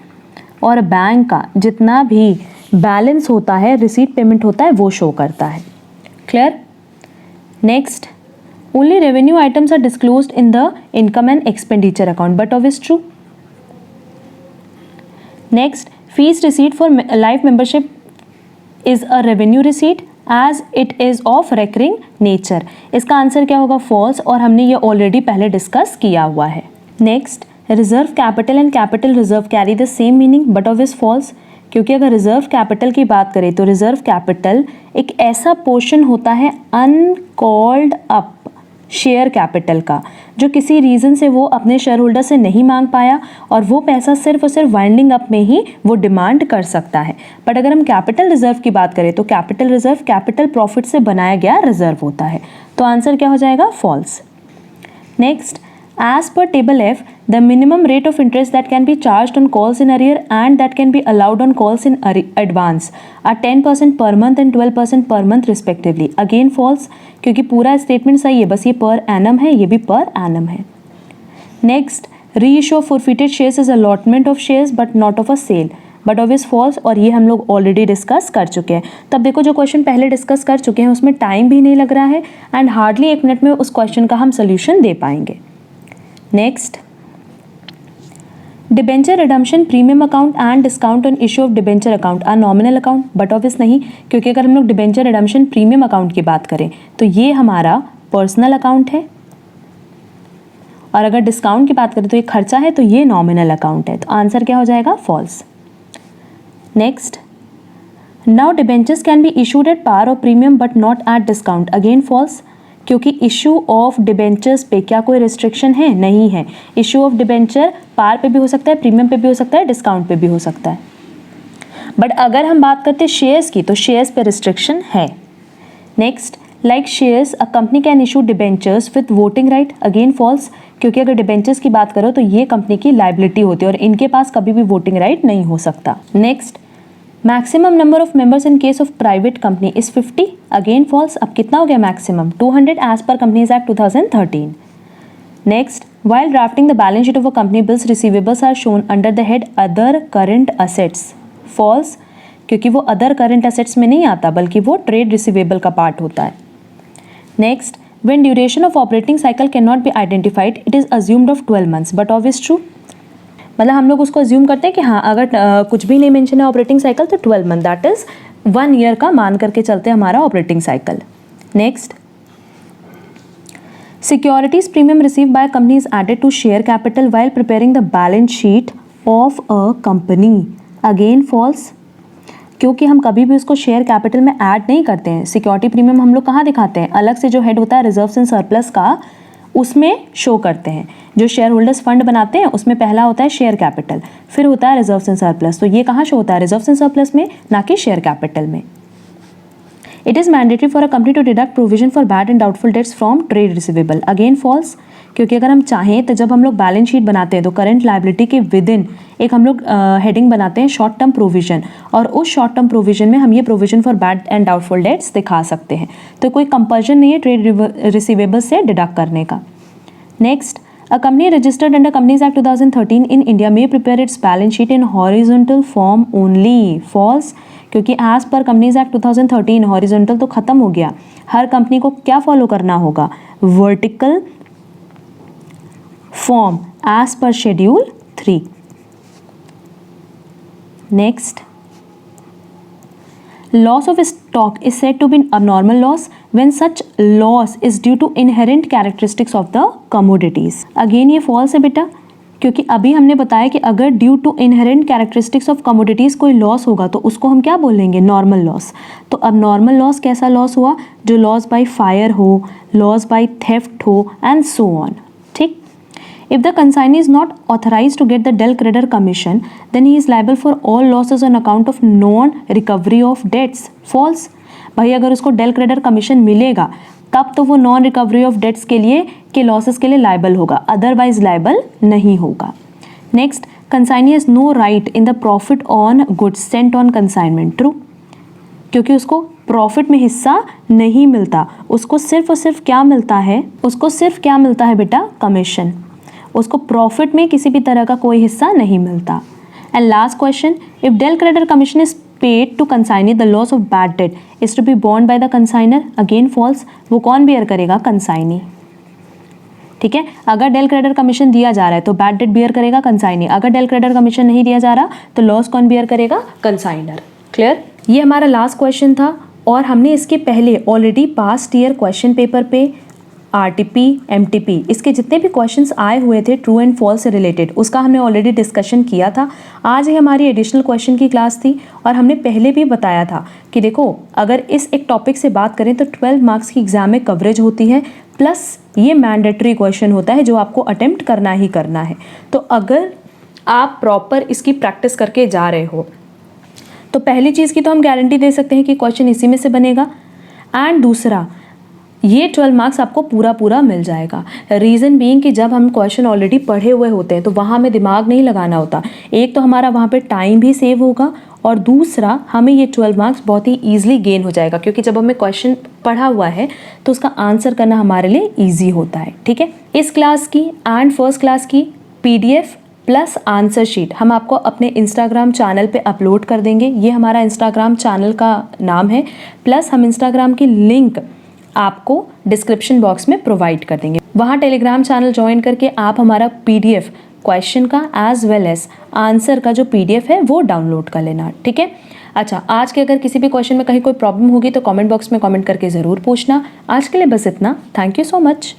और बैंक का जितना भी बैलेंस होता है, रिसीट पेमेंट होता है, वो शो करता है. Clear. Next, only revenue items are disclosed in the income and expenditure account but obvious true. Next, fees receipt for life membership is a revenue receipt as it is of recurring nature. इसका answer क्या होगा, false. और हमने ये already पहले discuss किया हुआ है. Next, reserve capital and capital reserve carry the same meaning but obvious false. क्योंकि अगर रिजर्व कैपिटल की बात करें तो रिजर्व कैपिटल एक ऐसा पोर्शन होता है अनकॉल्ड अप शेयर कैपिटल का, जो किसी रीज़न से वो अपने शेयर होल्डर से नहीं मांग पाया और वो पैसा सिर्फ और सिर्फ वाइंडिंग अप में ही वो डिमांड कर सकता है. बट अगर हम कैपिटल रिजर्व की बात करें तो कैपिटल रिजर्व कैपिटल प्रॉफिट से बनाया गया रिजर्व होता है. तो आंसर क्या हो जाएगा, false. Next, as per table F, the minimum rate of interest that can be charged on calls in arrear and that can be allowed on calls in advance are 10% per month and 12% per month respectively. Again false. क्योंकि पूरा statement सही है, बस ये per annum है, ये भी per annum है. Next, reissue of forfeited shares is allotment of shares but not of a sale. But obvious false. और ये हम लोग ऑलरेडी डिस्कस कर चुके हैं. तब देखो जो क्वेश्चन पहले डिस्कस कर चुके हैं उसमें टाइम भी नहीं लग रहा है एंड हार्डली 1 मिनट में उस क्वेश्चन का हम सोल्यूशन दे पाएंगे. Next, debenture redemption premium account and discount on issue of debenture account are nominal account but obvious नहीं. क्योंकि अगर हम लोग डिबेंचर रिडम्पशन प्रीमियम अकाउंट की बात करें तो ये हमारा पर्सनल अकाउंट है और अगर डिस्काउंट की बात करें तो ये खर्चा है, तो ये नॉमिनल अकाउंट है. तो आंसर क्या हो जाएगा, false. Next, now debentures can be issued at par और premium but not at discount. Again false. क्योंकि इशू ऑफ डिबेंचर्स पे क्या कोई रिस्ट्रिक्शन है? नहीं है। इशू ऑफ डिबेंचर पार पे भी हो सकता है, प्रीमियम पे भी हो सकता है, डिस्काउंट पे भी हो सकता है। बट अगर हम बात करते हैं शेयर्स की, तो शेयर्स पे रिस्ट्रिक्शन है। Next, like shares a company can issue debentures with voting right, again false, क्योंकि अगर डिबेंचर्स की बात करो तो ये कंपनी की लाइबिलिटी होती है और इनके पास कभी भी वोटिंग राइट नहीं हो सकता। Next, maximum number of members in case of private company is 50, again false. अब कितना हो गया maximum? 200 as per companies act 2013। Next, while drafting the balance sheet of a company, bills receivables are shown under the head other current assets, false, क्योंकि वो other current assets में नहीं आता बल्कि वो trade receivable का पार्ट होता है। Next, when duration of operating cycle cannot be identified, it is assumed of 12 months, but obvious true, मतलब हम लोग उसको अज्यूम करते हैं कि हाँ अगर कुछ भी नहीं मेंशन है ऑपरेटिंग साइकिल तो 12 मंथ, दैट इज 1 ईयर का मान करके चलते हैं हमारा operating cycle. Next, securities premium receive by company is added to share capital while preparing the balance sheet of a company, again false, क्योंकि हम कभी भी उसको शेयर कैपिटल में ऐड नहीं करते हैं। सिक्योरिटी प्रीमियम हम लोग कहाँ दिखाते हैं? अलग से जो हेड होता है रिजर्व्स एंड सरप्लस का, उसमें शो करते हैं। जो शेयर होल्डर्स फंड बनाते हैं उसमें पहला होता है शेयर कैपिटल, फिर होता है रिजर्व्स एंड सरप्लस। तो ये कहाँ शो होता है? रिजर्व्स एंड सरप्लस में, ना कि शेयर कैपिटल में। It is mandatory for a company to deduct provision for bad and doubtful debts from trade receivable, again false, क्योंकि अगर हम चाहें तो जब हम लोग बैलेंस शीट बनाते हैं तो करंट लायबिलिटी के विद इन एक हम लोग हेडिंग बनाते हैं शॉर्ट टर्म प्रोविजन, और उस शॉर्ट टर्म प्रोविजन में हम ये provision for bad and doubtful dates दिखा सकते हैं। तो कोई कंपल्शन नहीं है ट्रेड रिसीवेबल से डिडक्ट करने का। Next, a company registered under Companies Act 2013 in India may prepare its balance sheet in horizontal form only, false, क्योंकि as per companies act 2013 horizontal तो खत्म हो गया। हर कंपनी को क्या फॉलो करना होगा? Vertical form as per schedule 3। Next, loss of stock is said to be abnormal loss when such loss is due to inherent characteristics of the commodities, again ये false है बेटा, क्योंकि अभी हमने बताया कि अगर due to inherent characteristics of commodities कोई लॉस होगा तो उसको हम क्या बोलेंगे? Normal loss. तो अब नॉर्मल लॉस कैसा लॉस हुआ? जो लॉस बाय फायर हो, लॉस बाय थेफ्ट हो एंड सो ऑन, ठीक। If the consignee is not authorized to get the DEL creditor commission, then he is liable for all losses on account of non-recovery of debts. False. भाई अगर उसको DEL creditor commission मिलेगा तब तो वो non recovery of dates के लिए के लॉसेस के लिए लाइबल होगा, अदरवाइज लाइबल नहीं होगा। Next, consignee has no right in the profit on goods sent on consignment, true, क्योंकि उसको प्रॉफिट में हिस्सा नहीं मिलता, उसको सिर्फ और सिर्फ क्या मिलता है? उसको सिर्फ क्या मिलता है बेटा? कमीशन। उसको प्रॉफिट में किसी भी तरह का कोई हिस्सा नहीं मिलता। And last question, if del credere commission is paid to consignee the loss of bad debt is to be borne by the consignor, again false, वो कौन बियर करेगा? कंसाइनी, ठीक है। अगर डेल क्रेडिटर कमीशन दिया जा रहा है तो बैड डेट बियर करेगा कंसाइनी, अगर डेल क्रेडिटर कमीशन नहीं दिया जा रहा तो लॉस कौन बियर करेगा? कंसाइनर। क्लियर? ये हमारा लास्ट क्वेश्चन था और हमने इसके पहले already past year question paper पे आरटीपी, एमटीपी, इसके जितने भी क्वेश्चंस आए हुए थे ट्रू एंड फॉल्स से रिलेटेड, उसका हमने ऑलरेडी डिस्कशन किया था। आज ही हमारी एडिशनल क्वेश्चन की क्लास थी और हमने पहले भी बताया था कि देखो अगर इस एक टॉपिक से बात करें तो 12 मार्क्स की एग्जाम में कवरेज होती है, प्लस ये मैंडेटरी क्वेश्चन होता है जो आपको अटेम्प्ट करना ही करना है। तो अगर आप प्रॉपर इसकी प्रैक्टिस करके जा रहे हो तो पहली चीज़ की तो हम गारंटी दे सकते हैं कि क्वेश्चन इसी में से बनेगा, एंड दूसरा ये 12 मार्क्स आपको पूरा मिल जाएगा। रीज़न बीइंग कि जब हम क्वेश्चन ऑलरेडी पढ़े हुए होते हैं तो वहाँ हमें दिमाग नहीं लगाना होता, एक तो हमारा वहाँ पे टाइम भी सेव होगा और दूसरा हमें ये 12 मार्क्स बहुत ही ईजिली गेन हो जाएगा, क्योंकि जब हमें क्वेश्चन पढ़ा हुआ है तो उसका आंसर करना हमारे लिए ईजी होता है, ठीक है। इस क्लास की एंड फर्स्ट क्लास की PDF प्लस आंसर शीट हम आपको अपने इंस्टाग्राम चैनल पे अपलोड कर देंगे। ये हमारा इंस्टाग्राम चैनल का नाम है, प्लस हम इंस्टाग्राम की लिंक आपको डिस्क्रिप्शन बॉक्स में प्रोवाइड कर देंगे। वहाँ टेलीग्राम चैनल ज्वाइन करके आप हमारा PDF क्वेश्चन का एज वेल एज आंसर का जो PDF है वो डाउनलोड कर लेना, ठीक है। अच्छा, आज के अगर किसी भी क्वेश्चन में कहीं कोई प्रॉब्लम होगी तो कमेंट बॉक्स में कमेंट करके ज़रूर पूछना। आज के लिए बस इतना। Thank you so much.